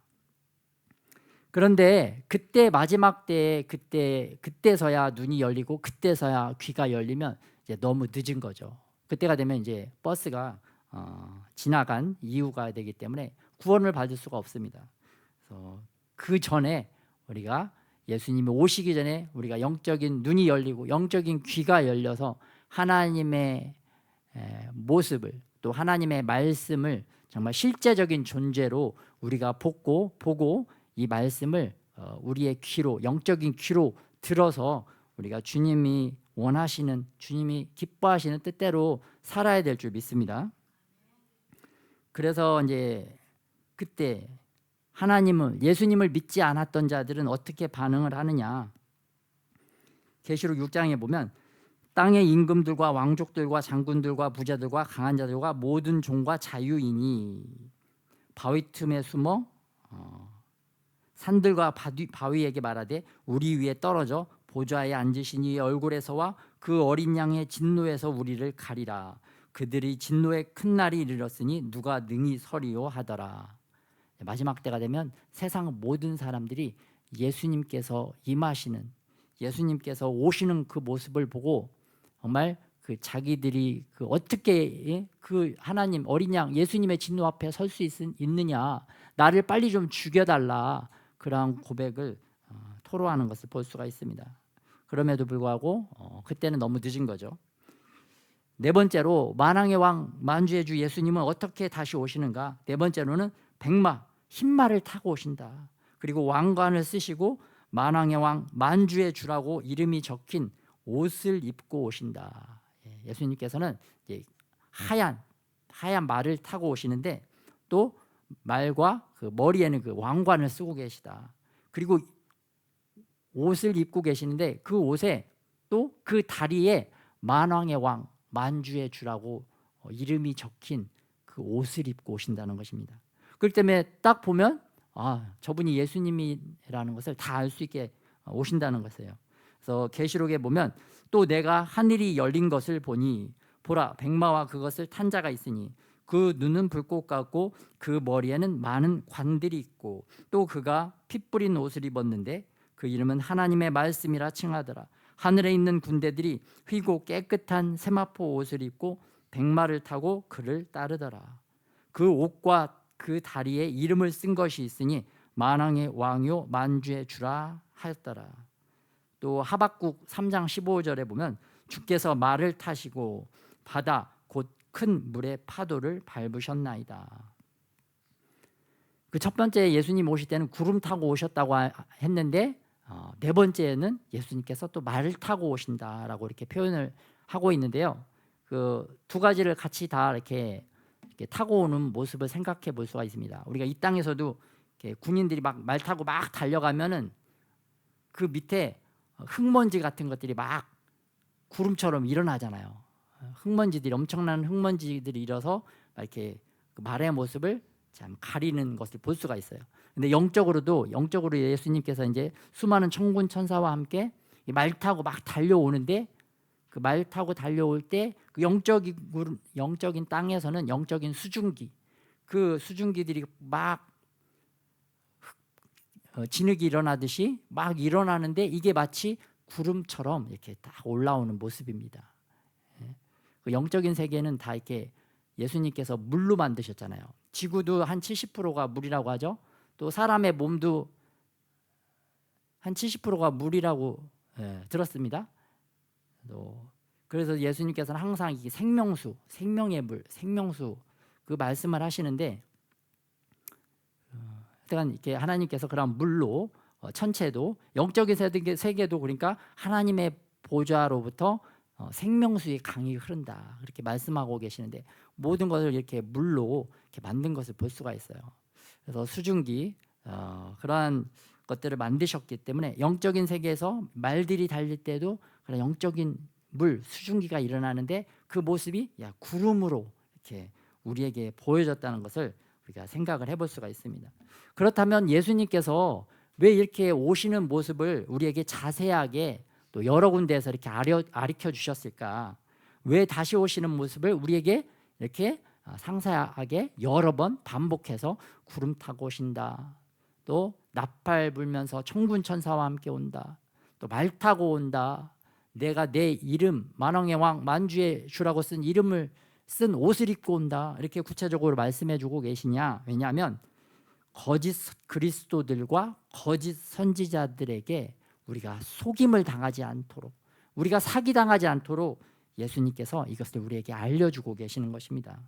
그런데 그때 마지막 때에 그때서야 눈이 열리고 그때서야 귀가 열리면 이제 너무 늦은 거죠. 그때가 되면 이제 버스가 지나간 이유가 되기 때문에 구원을 받을 수가 없습니다. 그래서 그 전에 우리가 예수님이 오시기 전에 우리가 영적인 눈이 열리고 영적인 귀가 열려서 하나님의 모습을 또 하나님의 말씀을 정말 실제적인 존재로 우리가 보고 이 말씀을 우리의 귀로 영적인 귀로 들어서 우리가 주님이 원하시는 주님이 기뻐하시는 뜻대로 살아야 될 줄 믿습니다. 그래서 이제 그때 하나님은 예수님을 믿지 않았던 자들은 어떻게 반응을 하느냐? 계시록 6장에 보면 땅의 임금들과 왕족들과 장군들과 부자들과 강한 자들과 모든 종과 자유인이 바위 틈에 숨어 산들과 바위에게 말하되 우리 위에 떨어져 보좌에 앉으신 이의 얼굴에서와 그 어린 양의 진노에서 우리를 가리라. 그들이 진노의 큰 날이 이르렀으니 누가 능히 서리요 하더라. 마지막 때가 되면 세상 모든 사람들이 예수님께서 임하시는 예수님께서 오시는 그 모습을 보고 정말 그 자기들이 그 어떻게 그 하나님 어린 양 예수님의 진노 앞에 설 수 있느냐, 나를 빨리 좀 죽여달라, 그러한 고백을 토로하는 것을 볼 수가 있습니다. 그럼에도 불구하고 그때는 너무 늦은 거죠. 네 번째로 만왕의 왕 만주의 주 예수님은 어떻게 다시 오시는가? 네 번째로는 백마 흰마를 타고 오신다. 그리고 왕관을 쓰시고 만왕의 왕 만주의 주라고 이름이 적힌 옷을 입고 오신다. 예수님께서는 하얀 말을 타고 오시는데 또 말과 그 머리에는 그 왕관을 쓰고 계시다. 그리고 옷을 입고 계시는데 그 옷에 또 그 다리에 만왕의 왕 만주의 주라고 이름이 적힌 그 옷을 입고 오신다는 것입니다. 그렇기 때문에 딱 보면 저분이 예수님이라는 것을 다 알 수 있게 오신다는 것이에요. 그래서 계시록에 보면 또 내가 하늘이 열린 것을 보니 보라 백마와 그것을 탄 자가 있으니 그 눈은 불꽃 같고 그 머리에는 많은 관들이 있고 또 그가 피 뿌린 옷을 입었는데 그 이름은 하나님의 말씀이라 칭하더라. 하늘에 있는 군대들이 휘고 깨끗한 세마포 옷을 입고 백마를 타고 그를 따르더라. 그 옷과 그 다리에 이름을 쓴 것이 있으니 만왕의 왕요 만주의 주라 하였더라. 또 하박국 3장 15절에 보면 주께서 말을 타시고 바다 곧 큰 물의 파도를 밟으셨나이다. 그 첫 번째 예수님 오실 때는 구름 타고 오셨다고 했는데 네 번째는 예수님께서 또 말을 타고 오신다라고 이렇게 표현을 하고 있는데요. 그 두 가지를 같이 다 이렇게 타고 오는 모습을 생각해 볼 수가 있습니다. 우리가 이 땅에서도 이렇게 군인들이 막 말 타고 막 달려가면은 그 밑에 흙먼지 같은 것들이 막 구름처럼 일어나잖아요. 흙먼지들이 엄청난 흙먼지들이 일어서 이렇게 그 말의 모습을 참 가리는 것을 볼 수가 있어요. 근데 영적으로 예수님께서 이제 수많은 천군 천사와 함께 말 타고 막 달려오는데 그 말 타고 달려올 때 그 영적인 땅에서는 영적인 수증기, 그 수증기들이 막 진흙이 일어나듯이 막 일어나는데 이게 마치 구름처럼 이렇게 딱 올라오는 모습입니다. 그 영적인 세계는 다 이렇게 예수님께서 물로 만드셨잖아요. 지구도 한 70%가 물이라고 하죠. 또 사람의 몸도 한 70%가 물이라고 들었습니다. 그래서 예수님께서는 항상 이 생명수, 생명의 물, 생명수 그 말씀을 하시는데, 이렇게 하나님께서 그런 물로 천체도 영적인 세계도 그러니까 하나님의 보좌로부터 생명수의 강이 흐른다 그렇게 말씀하고 계시는데 모든 것을 이렇게 물로 이렇게 만든 것을 볼 수가 있어요. 그래서 수증기 그러한 것들을 만드셨기 때문에 영적인 세계에서 말들이 달릴 때도 그런 영적인 물 수증기가 일어나는데 그 모습이 구름으로 이렇게 우리에게 보여졌다는 것을 우리가 생각을 해볼 수가 있습니다. 그렇다면 예수님께서 왜 이렇게 오시는 모습을 우리에게 자세하게 또 여러 군데에서 이렇게 가르쳐 주셨을까? 왜 다시 오시는 모습을 우리에게 이렇게 상세하게 여러 번 반복해서 구름 타고 오신다. 또 나팔 불면서 천군 천사와 함께 온다. 또 말 타고 온다. 내가 내 이름 만왕의 왕 만주의 주라고 쓴 이름을 쓴 옷을 입고 온다. 이렇게 구체적으로 말씀해 주고 계시냐? 왜냐하면 거짓 그리스도들과 거짓 선지자들에게 우리가 속임을 당하지 않도록, 우리가 사기당하지 않도록 예수님께서 이것을 우리에게 알려주고 계시는 것입니다.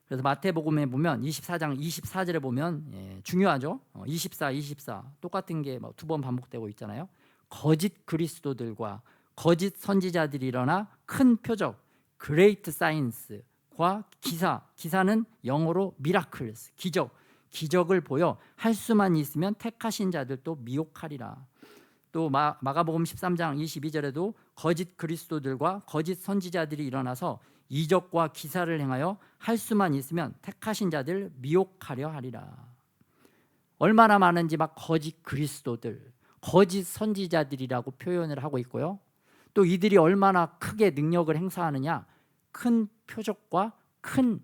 그래서 마태복음에 보면 24장 24절에 보면 중요하죠. 24 똑같은 게 두 번 반복되고 있잖아요. 거짓 그리스도들과 거짓 선지자들이 일어나 큰 표적 great signs과 기사는 영어로 miracles 기적을 보여 할 수만 있으면 택하신 자들도 미혹하리라. 또 마가복음 13장 22절에도 거짓 그리스도들과 거짓 선지자들이 일어나서 이적과 기사를 행하여 할 수만 있으면 택하신 자들 미혹하려 하리라. 얼마나 많은지 막 거짓 그리스도들, 거짓 선지자들이라고 표현을 하고 있고요. 또 이들이 얼마나 크게 능력을 행사하느냐, 큰 표적과 큰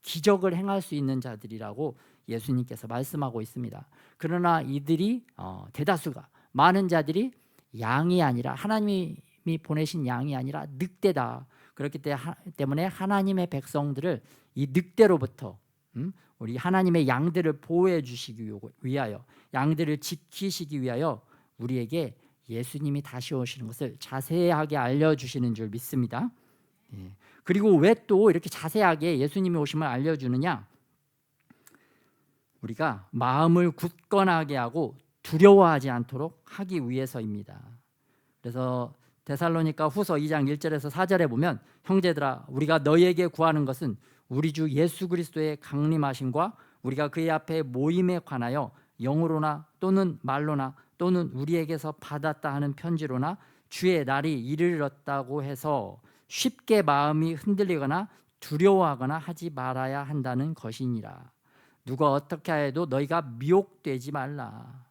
기적을 행할 수 있는 자들이라고 예수님께서 말씀하고 있습니다. 그러나 이들이 대다수가 많은 자들이 양이 아니라 하나님이 보내신 양이 아니라 늑대다. 그렇기 때문에 하나님의 백성들을 이 늑대로부터 우리 하나님의 양들을 보호해 주시기 위하여 양들을 지키시기 위하여 우리에게 예수님이 다시 오시는 것을 자세하게 알려주시는 줄 믿습니다. 그리고 왜 또 이렇게 자세하게 예수님이 오심을 알려주느냐? 우리가 마음을 굳건하게 하고 두려워하지 않도록 하기 위해서입니다. 그래서 데살로니가 후서 2장 1절에서 4절에 보면 형제들아 우리가 너희에게 구하는 것은 우리 주 예수 그리스도의 강림하심과 우리가 그의 앞에 모임에 관하여 영으로나 또는 말로나 또는 우리에게서 받았다 하는 편지로나 주의 날이 이르렀다고 해서 쉽게 마음이 흔들리거나 두려워하거나 하지 말아야 한다는 것이니라. 누가 어떻게 해도 너희가 미혹되지 말라.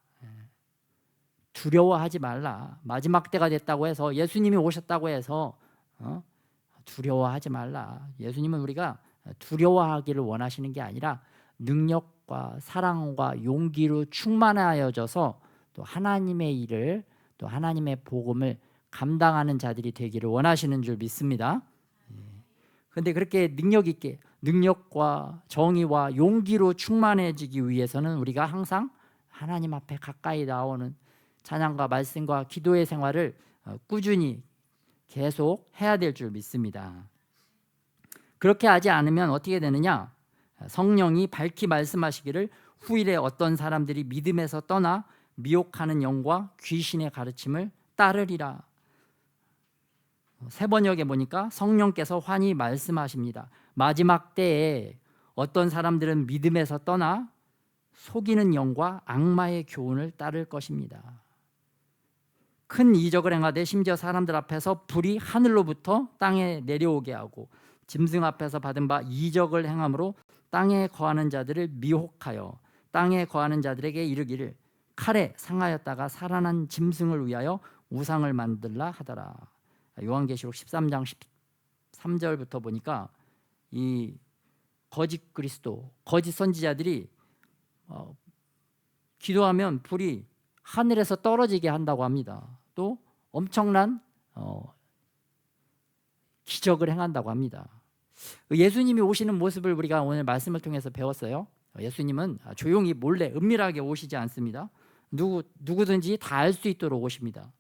두려워하지 말라. 마지막 때가 됐다고 해서, 예수님이 오셨다고 해서 두려워하지 말라. 예수님은 우리가 두려워하기를 원하시는 게 아니라 능력과 사랑과 용기로 충만하여져서 또 하나님의 일을, 또 하나님의 복음을 감당하는 자들이 되기를 원하시는 줄 믿습니다. 그런데 그렇게 능력 있게, 능력과 정의와 용기로 충만해지기 위해서는 우리가 항상 하나님 앞에 가까이 나오는 찬양과 말씀과 기도의 생활을 꾸준히 계속 해야 될 줄 믿습니다. 그렇게 하지 않으면 어떻게 되느냐? 성령이 밝히 말씀하시기를 후일에 어떤 사람들이 믿음에서 떠나 미혹하는 영과 귀신의 가르침을 따르리라. 세 번역에 보니까 성령께서 환히 말씀하십니다. 마지막 때에 어떤 사람들은 믿음에서 떠나 속이는 영과 악마의 교훈을 따를 것입니다. 큰 이적을 행하되 심지어 사람들 앞에서 불이 하늘로부터 땅에 내려오게 하고 짐승 앞에서 받은 바 이적을 행함으로 땅에 거하는 자들을 미혹하여 땅에 거하는 자들에게 이르기를 칼에 상하였다가 살아난 짐승을 위하여 우상을 만들라 하더라. 요한계시록 13장 13절부터 보니까 이 거짓 그리스도, 거짓 선지자들이 기도하면 불이 하늘에서 떨어지게 한다고 합니다. 또 엄청난 기적을 행한다고 합니다. 예수님이 오시는 모습을 우리가 오늘 말씀을 통해서 배웠어요. 예수님은 조용히 몰래 은밀하게 오시지 않습니다. 누구든지 다 알 수 있도록 오십니다.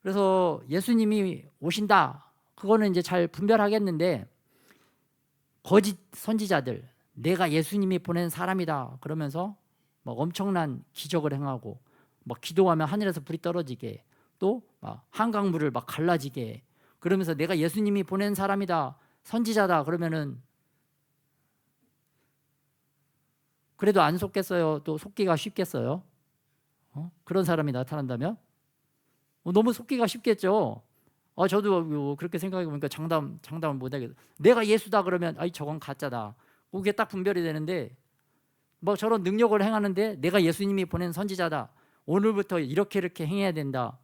그래서 예수님이 오신다, 그거는 이제 잘 분별하겠는데, 거짓 선지자들, 내가 예수님이 보낸 사람이다 그러면서 막 엄청난 기적을 행하고 막 기도하면 하늘에서 불이 떨어지게, 또 막 한강물을 막 갈라지게, 그러면서 내가 예수님이 보낸 사람이다, 선지자다 그러면은 그래도 안 속겠어요? 또 속기가 쉽겠어요? 그런 사람이 나타난다면 너무 속기가 쉽겠죠. 저도 그렇게 생각해 보니까 장담을 못 하겠어요. 내가 예수다 그러면 저건 가짜다, 그게 딱 분별이 되는데, 뭐 저런 능력을 행하는데 내가 예수님이 보낸 선지자다, 오늘부터 이렇게 행해야 된다,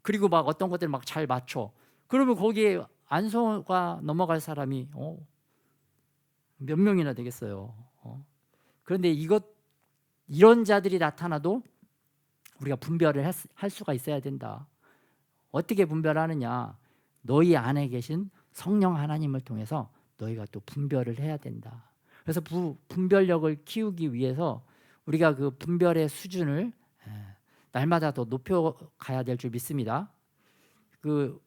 그리고 막 어떤 것들 막 잘 맞춰, 그러면 거기에 안 속아 넘어갈 사람이 몇 명이나 되겠어요. 그런데 이런 자들이 나타나도 우리가 분별을 할 수가 있어야 된다. 어떻게 분별하느냐? 너희 안에 계신 성령 하나님을 통해서 너희가 또 분별을 해야 된다. 그래서 분별력을 키우기 위해서 우리가 그 분별의 수준을 날마다 더 높여가야 될 줄 믿습니다. 그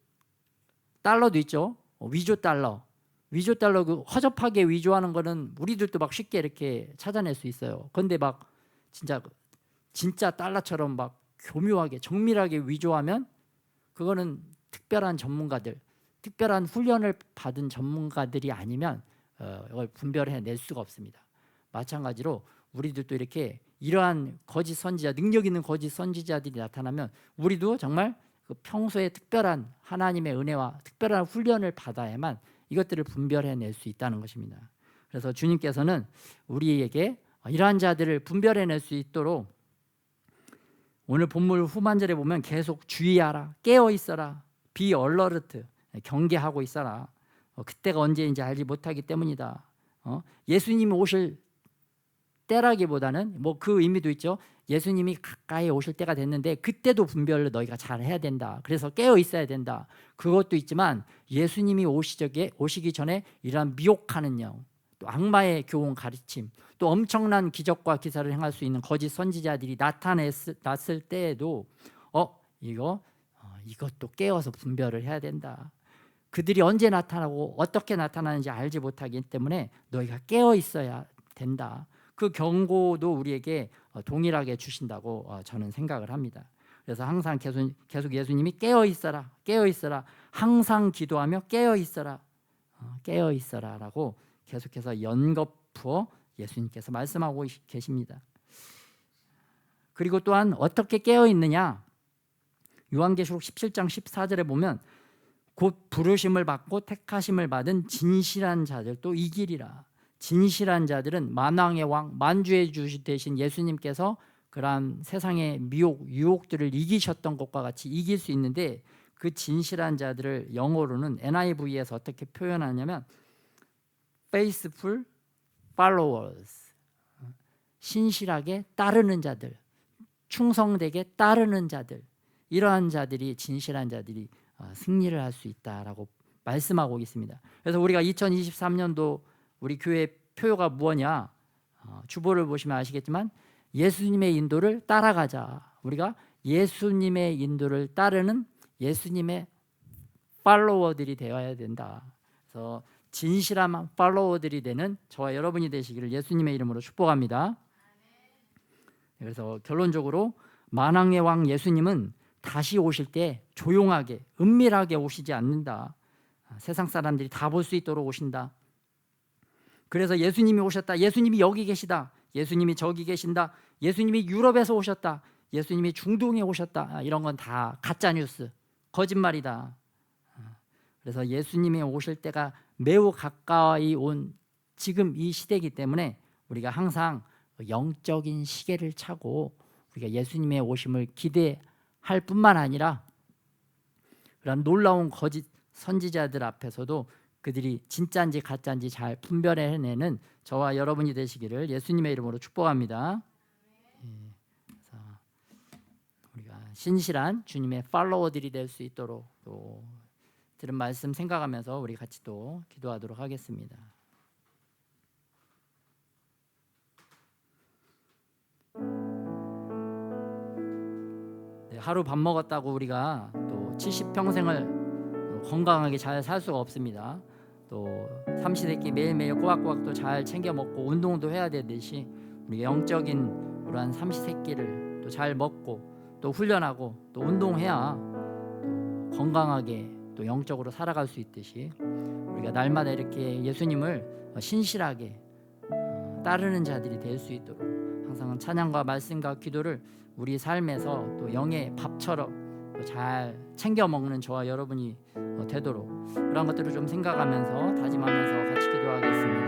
달러도 있죠. 위조 달러 그 허접하게 위조하는 거는 우리들도 막 쉽게 이렇게 찾아낼 수 있어요. 그런데 막 진짜 달러처럼 막 교묘하게 정밀하게 위조하면 그거는 특별한 전문가들, 특별한 훈련을 받은 전문가들이 아니면 이걸 분별해낼 수가 없습니다. 마찬가지로 우리들도 이렇게 이러한 거짓 선지자, 능력 있는 거짓 선지자들이 나타나면 우리도 정말 그 평소에 특별한 하나님의 은혜와 특별한 훈련을 받아야만 이것들을 분별해낼 수 있다는 것입니다. 그래서 주님께서는 우리에게 이러한 자들을 분별해낼 수 있도록 오늘 본문 후반절에 보면 계속 주의하라, 깨어 있어라, be alert, 경계하고 있어라. 그때가 언제인지 알지 못하기 때문이다. 예수님이 오실 때라기보다는 뭐 그 의미도 있죠. 예수님이 가까이 오실 때가 됐는데 그때도 분별을 너희가 잘 해야 된다. 그래서 깨어 있어야 된다. 그것도 있지만 예수님이 오시기 전에 이러한 미혹하는 영, 또 악마의 교훈 가르침, 또 엄청난 기적과 기사를 행할 수 있는 거짓 선지자들이 나타났을 때에도 이것도 깨어서 분별을 해야 된다. 그들이 언제 나타나고 어떻게 나타나는지 알지 못하기 때문에 너희가 깨어 있어야 된다. 그 경고도 우리에게 동일하게 주신다고 저는 생각을 합니다. 그래서 항상 계속 예수님이 깨어 있어라, 깨어 있어라, 항상 기도하며 깨어 있어라, 깨어 있어라라고 계속해서 연거푸어 예수님께서 말씀하고 계십니다. 그리고 또한 어떻게 깨어 있느냐? 요한계시록 17장 14절에 보면 곧 부르심을 받고 택하심을 받은 진실한 자들 또 이기리라. 진실한 자들은 만왕의 왕 만주의 주 되신 예수님께서 그러한 세상의 미혹 유혹들을 이기셨던 것과 같이 이길 수 있는데, 그 진실한 자들을 영어로는 NIV에서 어떻게 표현하냐면 faithful followers, 신실하게 따르는 자들, 충성되게 따르는 자들, 이러한 자들이 진실한 자들이 승리를 할 수 있다라고 말씀하고 있습니다. 그래서 우리가 2023년도 우리 교회 표어가 무엇냐, 주보를 보시면 아시겠지만 예수님의 인도를 따라가자. 우리가 예수님의 인도를 따르는 예수님의 팔로워들이 되어야 된다. 그래서 진실한 팔로워들이 되는 저와 여러분이 되시기를 예수님의 이름으로 축복합니다. 그래서 결론적으로 만왕의 왕 예수님은 다시 오실 때 조용하게 은밀하게 오시지 않는다. 세상 사람들이 다 볼 수 있도록 오신다. 그래서 예수님이 오셨다, 예수님이 여기 계시다, 예수님이 저기 계신다, 예수님이 유럽에서 오셨다, 예수님이 중동에 오셨다, 이런 건 다 가짜 뉴스, 거짓말이다. 그래서 예수님이 오실 때가 매우 가까이 온 지금 이 시대이기 때문에 우리가 항상 영적인 시계를 차고 우리가 예수님의 오심을 기대할 뿐만 아니라 그런 놀라운 거짓 선지자들 앞에서도 그들이 진짜인지 가짜인지 잘 분별해내는 저와 여러분이 되시기를 예수님의 이름으로 축복합니다. 그래서 우리가 신실한 주님의 팔로워들이 될 수 있도록 또 들은 말씀 생각하면서 우리 같이 또 기도하도록 하겠습니다. 네, 하루 밥 먹었다고 우리가 또 70평생을 건강하게 잘 살 수가 없습니다. 또 삼시세끼 매일매일 꼬박꼬박 또 잘 챙겨 먹고 운동도 해야 되듯이 우리 영적인 그러한 삼시세끼를 또 잘 먹고 또 훈련하고 또 운동해야 또 건강하게 또 영적으로 살아갈 수 있듯이 우리가 날마다 이렇게 예수님을 신실하게 따르는 자들이 될 수 있도록 항상 찬양과 말씀과 기도를 우리 삶에서 또 영의 밥처럼 잘 챙겨 먹는 저와 여러분이 되도록 그런 것들을 좀 생각하면서 다짐하면서 같이 기도하겠습니다.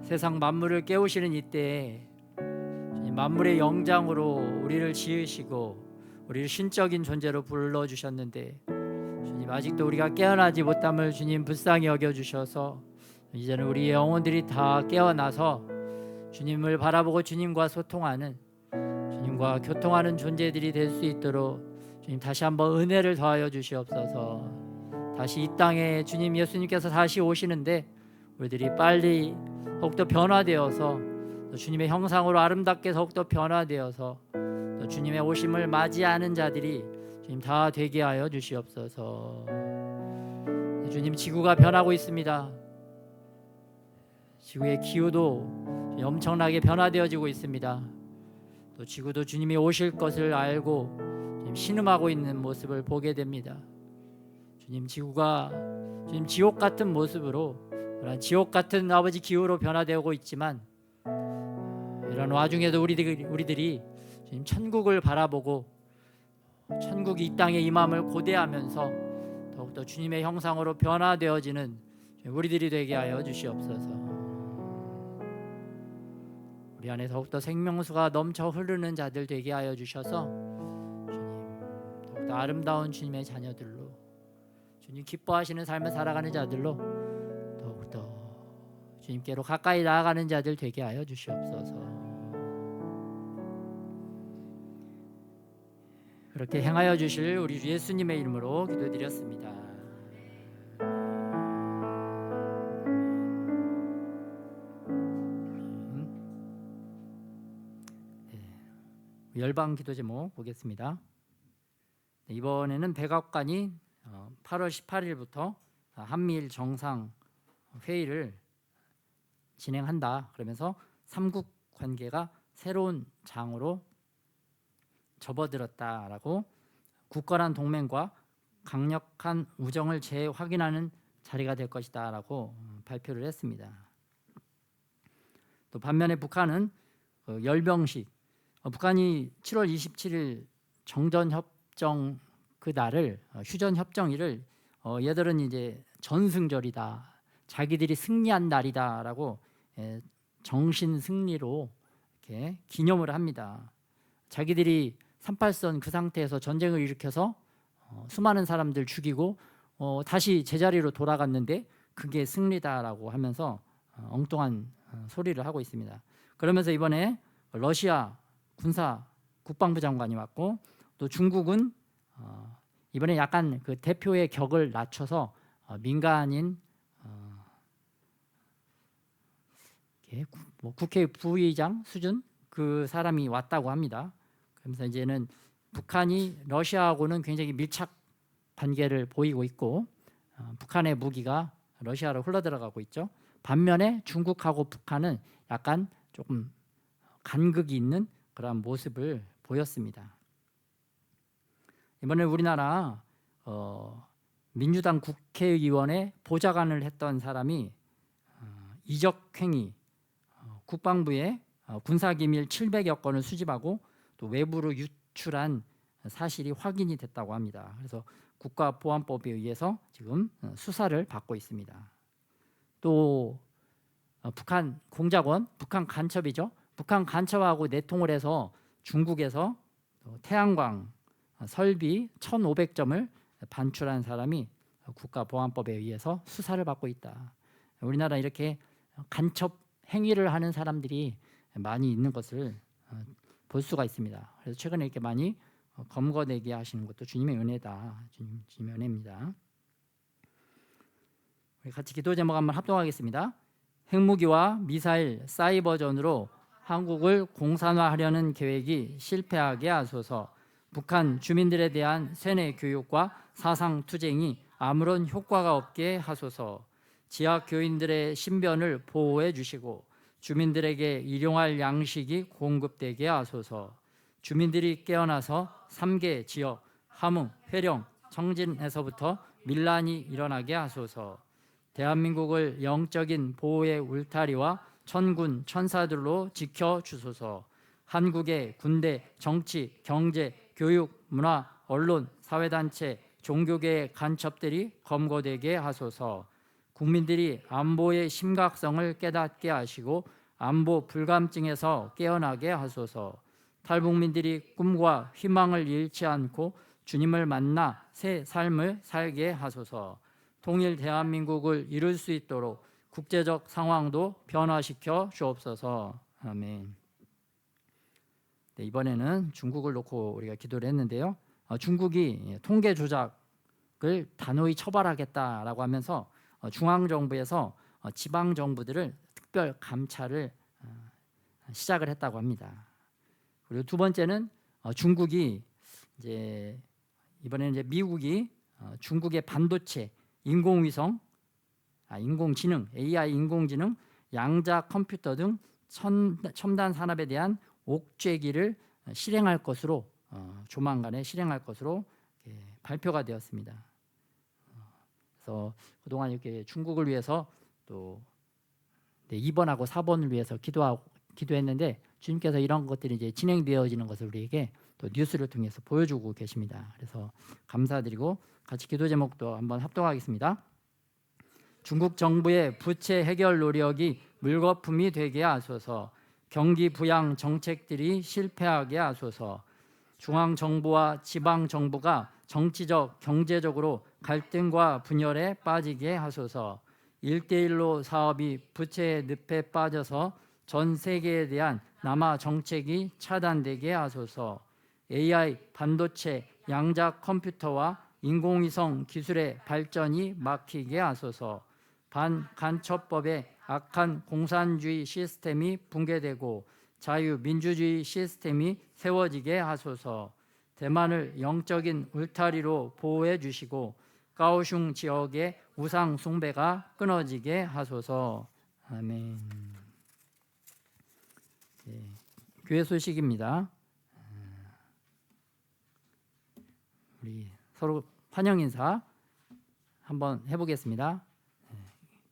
세상 만물을 깨우시는 이때에 주님 만물의 영장으로 우리를 지으시고 우리를 신적인 존재로 불러주셨는데 주님 아직도 우리가 깨어나지 못함을 주님 불쌍히 여겨주셔서 이제는 우리 영혼들이 다 깨어나서 주님을 바라보고 주님과 소통하는 주님과 교통하는 존재들이 될 수 있도록 주님 다시 한번 은혜를 더하여 주시옵소서. 다시 이 땅에 주님 예수님께서 다시 오시는데 우리들이 빨리 더욱더 변화되어서 또 주님의 형상으로 아름답게 더욱더 변화되어서 또 주님의 오심을 맞이하는 자들이 주님 다 되게 하여 주시옵소서. 주님 지구가 변하고 있습니다. 지구의 기후도 엄청나게 변화되어지고 있습니다. 또 지구도 주님이 오실 것을 알고 주님 신음하고 있는 모습을 보게 됩니다. 주님 지구가 주님 지옥 같은 모습으로 지옥 같은 아버지 기후로 변화되고 있지만 이런 와중에도 우리들이 주님 천국을 바라보고 천국이 이 땅에 임함을 고대하면서 더욱더 주님의 형상으로 변화되어지는 우리들이 되게 하여 주시옵소서. 우리 안에 더욱더 생명수가 넘쳐 흐르는 자들 되게 하여 주셔서 주님 더욱더 아름다운 주님의 자녀들로 주님 기뻐하시는 삶을 살아가는 자들로 더욱더 주님께로 가까이 나아가는 자들 되게 하여 주시옵소서. 그렇게 행하여 주실 우리 주 예수님의 이름으로 기도드렸습니다. 열방 기도 제목 보겠습니다. 이번에는 백악관이 8월 18일부터 한미일 정상 회의를 진행한다. 그러면서 삼국 관계가 새로운 장으로 접어들었다라고 굳건한 동맹과 강력한 우정을 재확인하는 자리가 될 것이다라고 발표를 했습니다. 또 반면에 북한은 열병식 북한이 7월 27일 정전협정 그 날을 휴전협정일을 얘들은 이제 전승절이다, 자기들이 승리한 날이다라고 정신 승리로 이렇게 기념을 합니다. 자기들이 38선 그 상태에서 전쟁을 일으켜서 수많은 사람들 죽이고 다시 제자리로 돌아갔는데 그게 승리다라고 하면서 엉뚱한 소리를 하고 있습니다. 그러면서 이번에 러시아 군사 국방부 장관이 왔고 또 중국은 이번에 약간 그 대표의 격을 낮춰서 민간인 국회 부의장 수준 그 사람이 왔다고 합니다. 그러면서 이제는 북한이 러시아하고는 굉장히 밀착 관계를 보이고 있고 북한의 무기가 러시아로 흘러들어가고 있죠. 반면에 중국하고 북한은 약간 조금 간극이 있는 그런 모습을 보였습니다. 이번에 우리나라 민주당 국회의원의 보좌관을 했던 사람이 이적행위, 국방부에 군사기밀 700여 건을 수집하고 또 외부로 유출한 사실이 확인이 됐다고 합니다. 그래서 국가보안법에 의해서 지금 수사를 받고 있습니다. 또 북한 공작원, 북한 간첩이죠. 북한 간첩하고 내통을 해서 중국에서 태양광 설비 1,500점을 반출한 사람이 국가보안법에 의해서 수사를 받고 있다. 우리나라 이렇게 간첩 행위를 하는 사람들이 많이 있는 것을 볼 수가 있습니다. 그래서 최근에 이렇게 많이 검거되게 하시는 것도 주님의 은혜다. 주님의 은혜입니다. 우리 같이 기도 제목 한번 합동하겠습니다. 핵무기와 미사일, 사이버전으로 한국을 공산화하려는 계획이 실패하게 하소서. 북한 주민들에 대한 세뇌 교육과 사상 투쟁이 아무런 효과가 없게 하소서. 지하 교인들의 신변을 보호해 주시고 주민들에게 일용할 양식이 공급되게 하소서. 주민들이 깨어나서 3개 지역 함흥, 회령, 청진에서부터 밀란이 일어나게 하소서. 대한민국을 영적인 보호의 울타리와 천군 천사들로 지켜주소서. 한국의 군대, 정치, 경제, 교육, 문화, 언론, 사회단체, 종교계의 간첩들이 검거되게 하소서. 국민들이 안보의 심각성을 깨닫게 하시고 안보 불감증에서 깨어나게 하소서. 탈북민들이 꿈과 희망을 잃지 않고 주님을 만나 새 삶을 살게 하소서. 통일 대한민국을 이룰 수 있도록 국제적 상황도 변화시켜 주옵소서. 아멘. 네, 이번에는 중국을 놓고 우리가 기도를 했는데요. 중국이 통계 조작을 단호히 처벌하겠다라고 하면서 중앙정부에서 지방정부들을 특별 감찰을 시작을 했다고 합니다. 그리고 두 번째는 중국이 이번에는 미국이 중국의 반도체, 인공위성, 인공지능, AI 인공지능, 양자 컴퓨터 등 첨단 산업에 대한 옥죄기를 실행할 것으로 조만간에 실행할 것으로 발표가 되었습니다. 그래서 그동안 이렇게 중국을 위해서 또 2번하고 4번을 위해서 기도했는데 주님께서 이런 것들이 이제 진행되어지는 것을 우리에게 또 뉴스를 통해서 보여주고 계십니다. 그래서 감사드리고 같이 기도 제목도 한번 합동하겠습니다. 중국 정부의 부채 해결 노력이 물거품이 되게 하소서. 경기 부양 정책들이 실패하게 하소서. 중앙 정부와 지방 정부가 정치적, 경제적으로 갈등과 분열에 빠지게 하소서. 1대1로 사업이 부채의 늪에 빠져서 전 세계에 대한 남아 정책이 차단되게 하소서. AI, 반도체, 양자 컴퓨터와 인공위성 기술의 발전이 막히게 하소서. 반간첩법의 악한 공산주의 시스템이 붕괴되고 자유민주주의 시스템이 세워지게 하소서. 대만을 영적인 울타리로 보호해 주시고 까오슝 지역의 우상 숭배가 끊어지게 하소서. 아멘. 교회 소식입니다. 우리 서로 환영 인사 한번 해보겠습니다.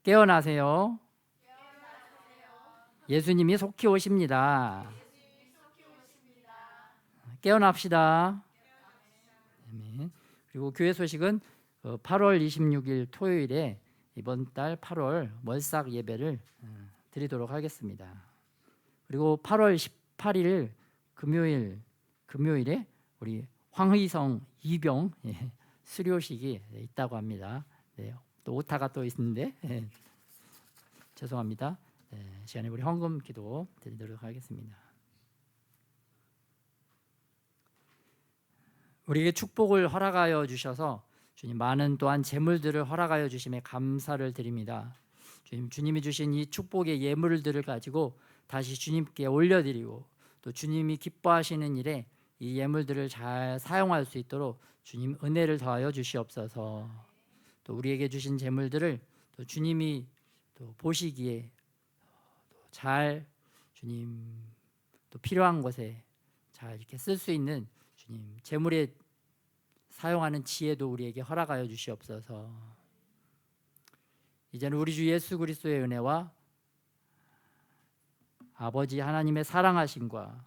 깨어나세요. 예수님이 속히 오십니다. 깨어납시다. 아멘. 그리고 교회 소식은 8월 26일 토요일에 이번 달 8월 월삭 예배를 드리도록 하겠습니다. 그리고 8월 18일 금요일에 우리 황의성 이병 수료식이 있다고 합니다. 네, 또 오타가 또 있는데 죄송합니다. 시간에 우리 헌금 기도 드리도록 하겠습니다. 우리에게 축복을 허락하여 주셔서 주님 많은 또한 재물들을 허락하여 주심에 감사를 드립니다. 주님이 주신 이 축복의 예물들을 가지고 다시 주님께 올려드리고 또 주님이 기뻐하시는 일에 이 예물들을 잘 사용할 수 있도록 주님 은혜를 더하여 주시옵소서. 또 우리에게 주신 재물들을 또 주님이 또 보시기에 잘 주님 또 필요한 곳에 잘 이렇게 쓸 수 있는 주님 재물에 사용하는 지혜도 우리에게 허락하여 주시옵소서. 이제는 우리 주 예수 그리스도의 은혜와 아버지 하나님의 사랑하심과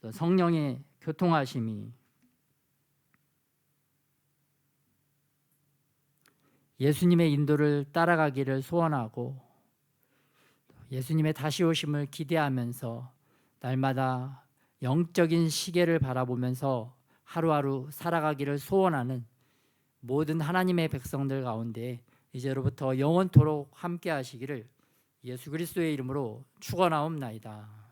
또 성령의 교통하심이 예수님의 인도를 따라가기를 소원하고 예수님의 다시 오심을 기대하면서 날마다 영적인 시계를 바라보면서 하루하루 살아가기를 소원하는 모든 하나님의 백성들 가운데 이제로부터 영원토록 함께 하시기를 예수 그리스도의 이름으로 축원하옵나이다.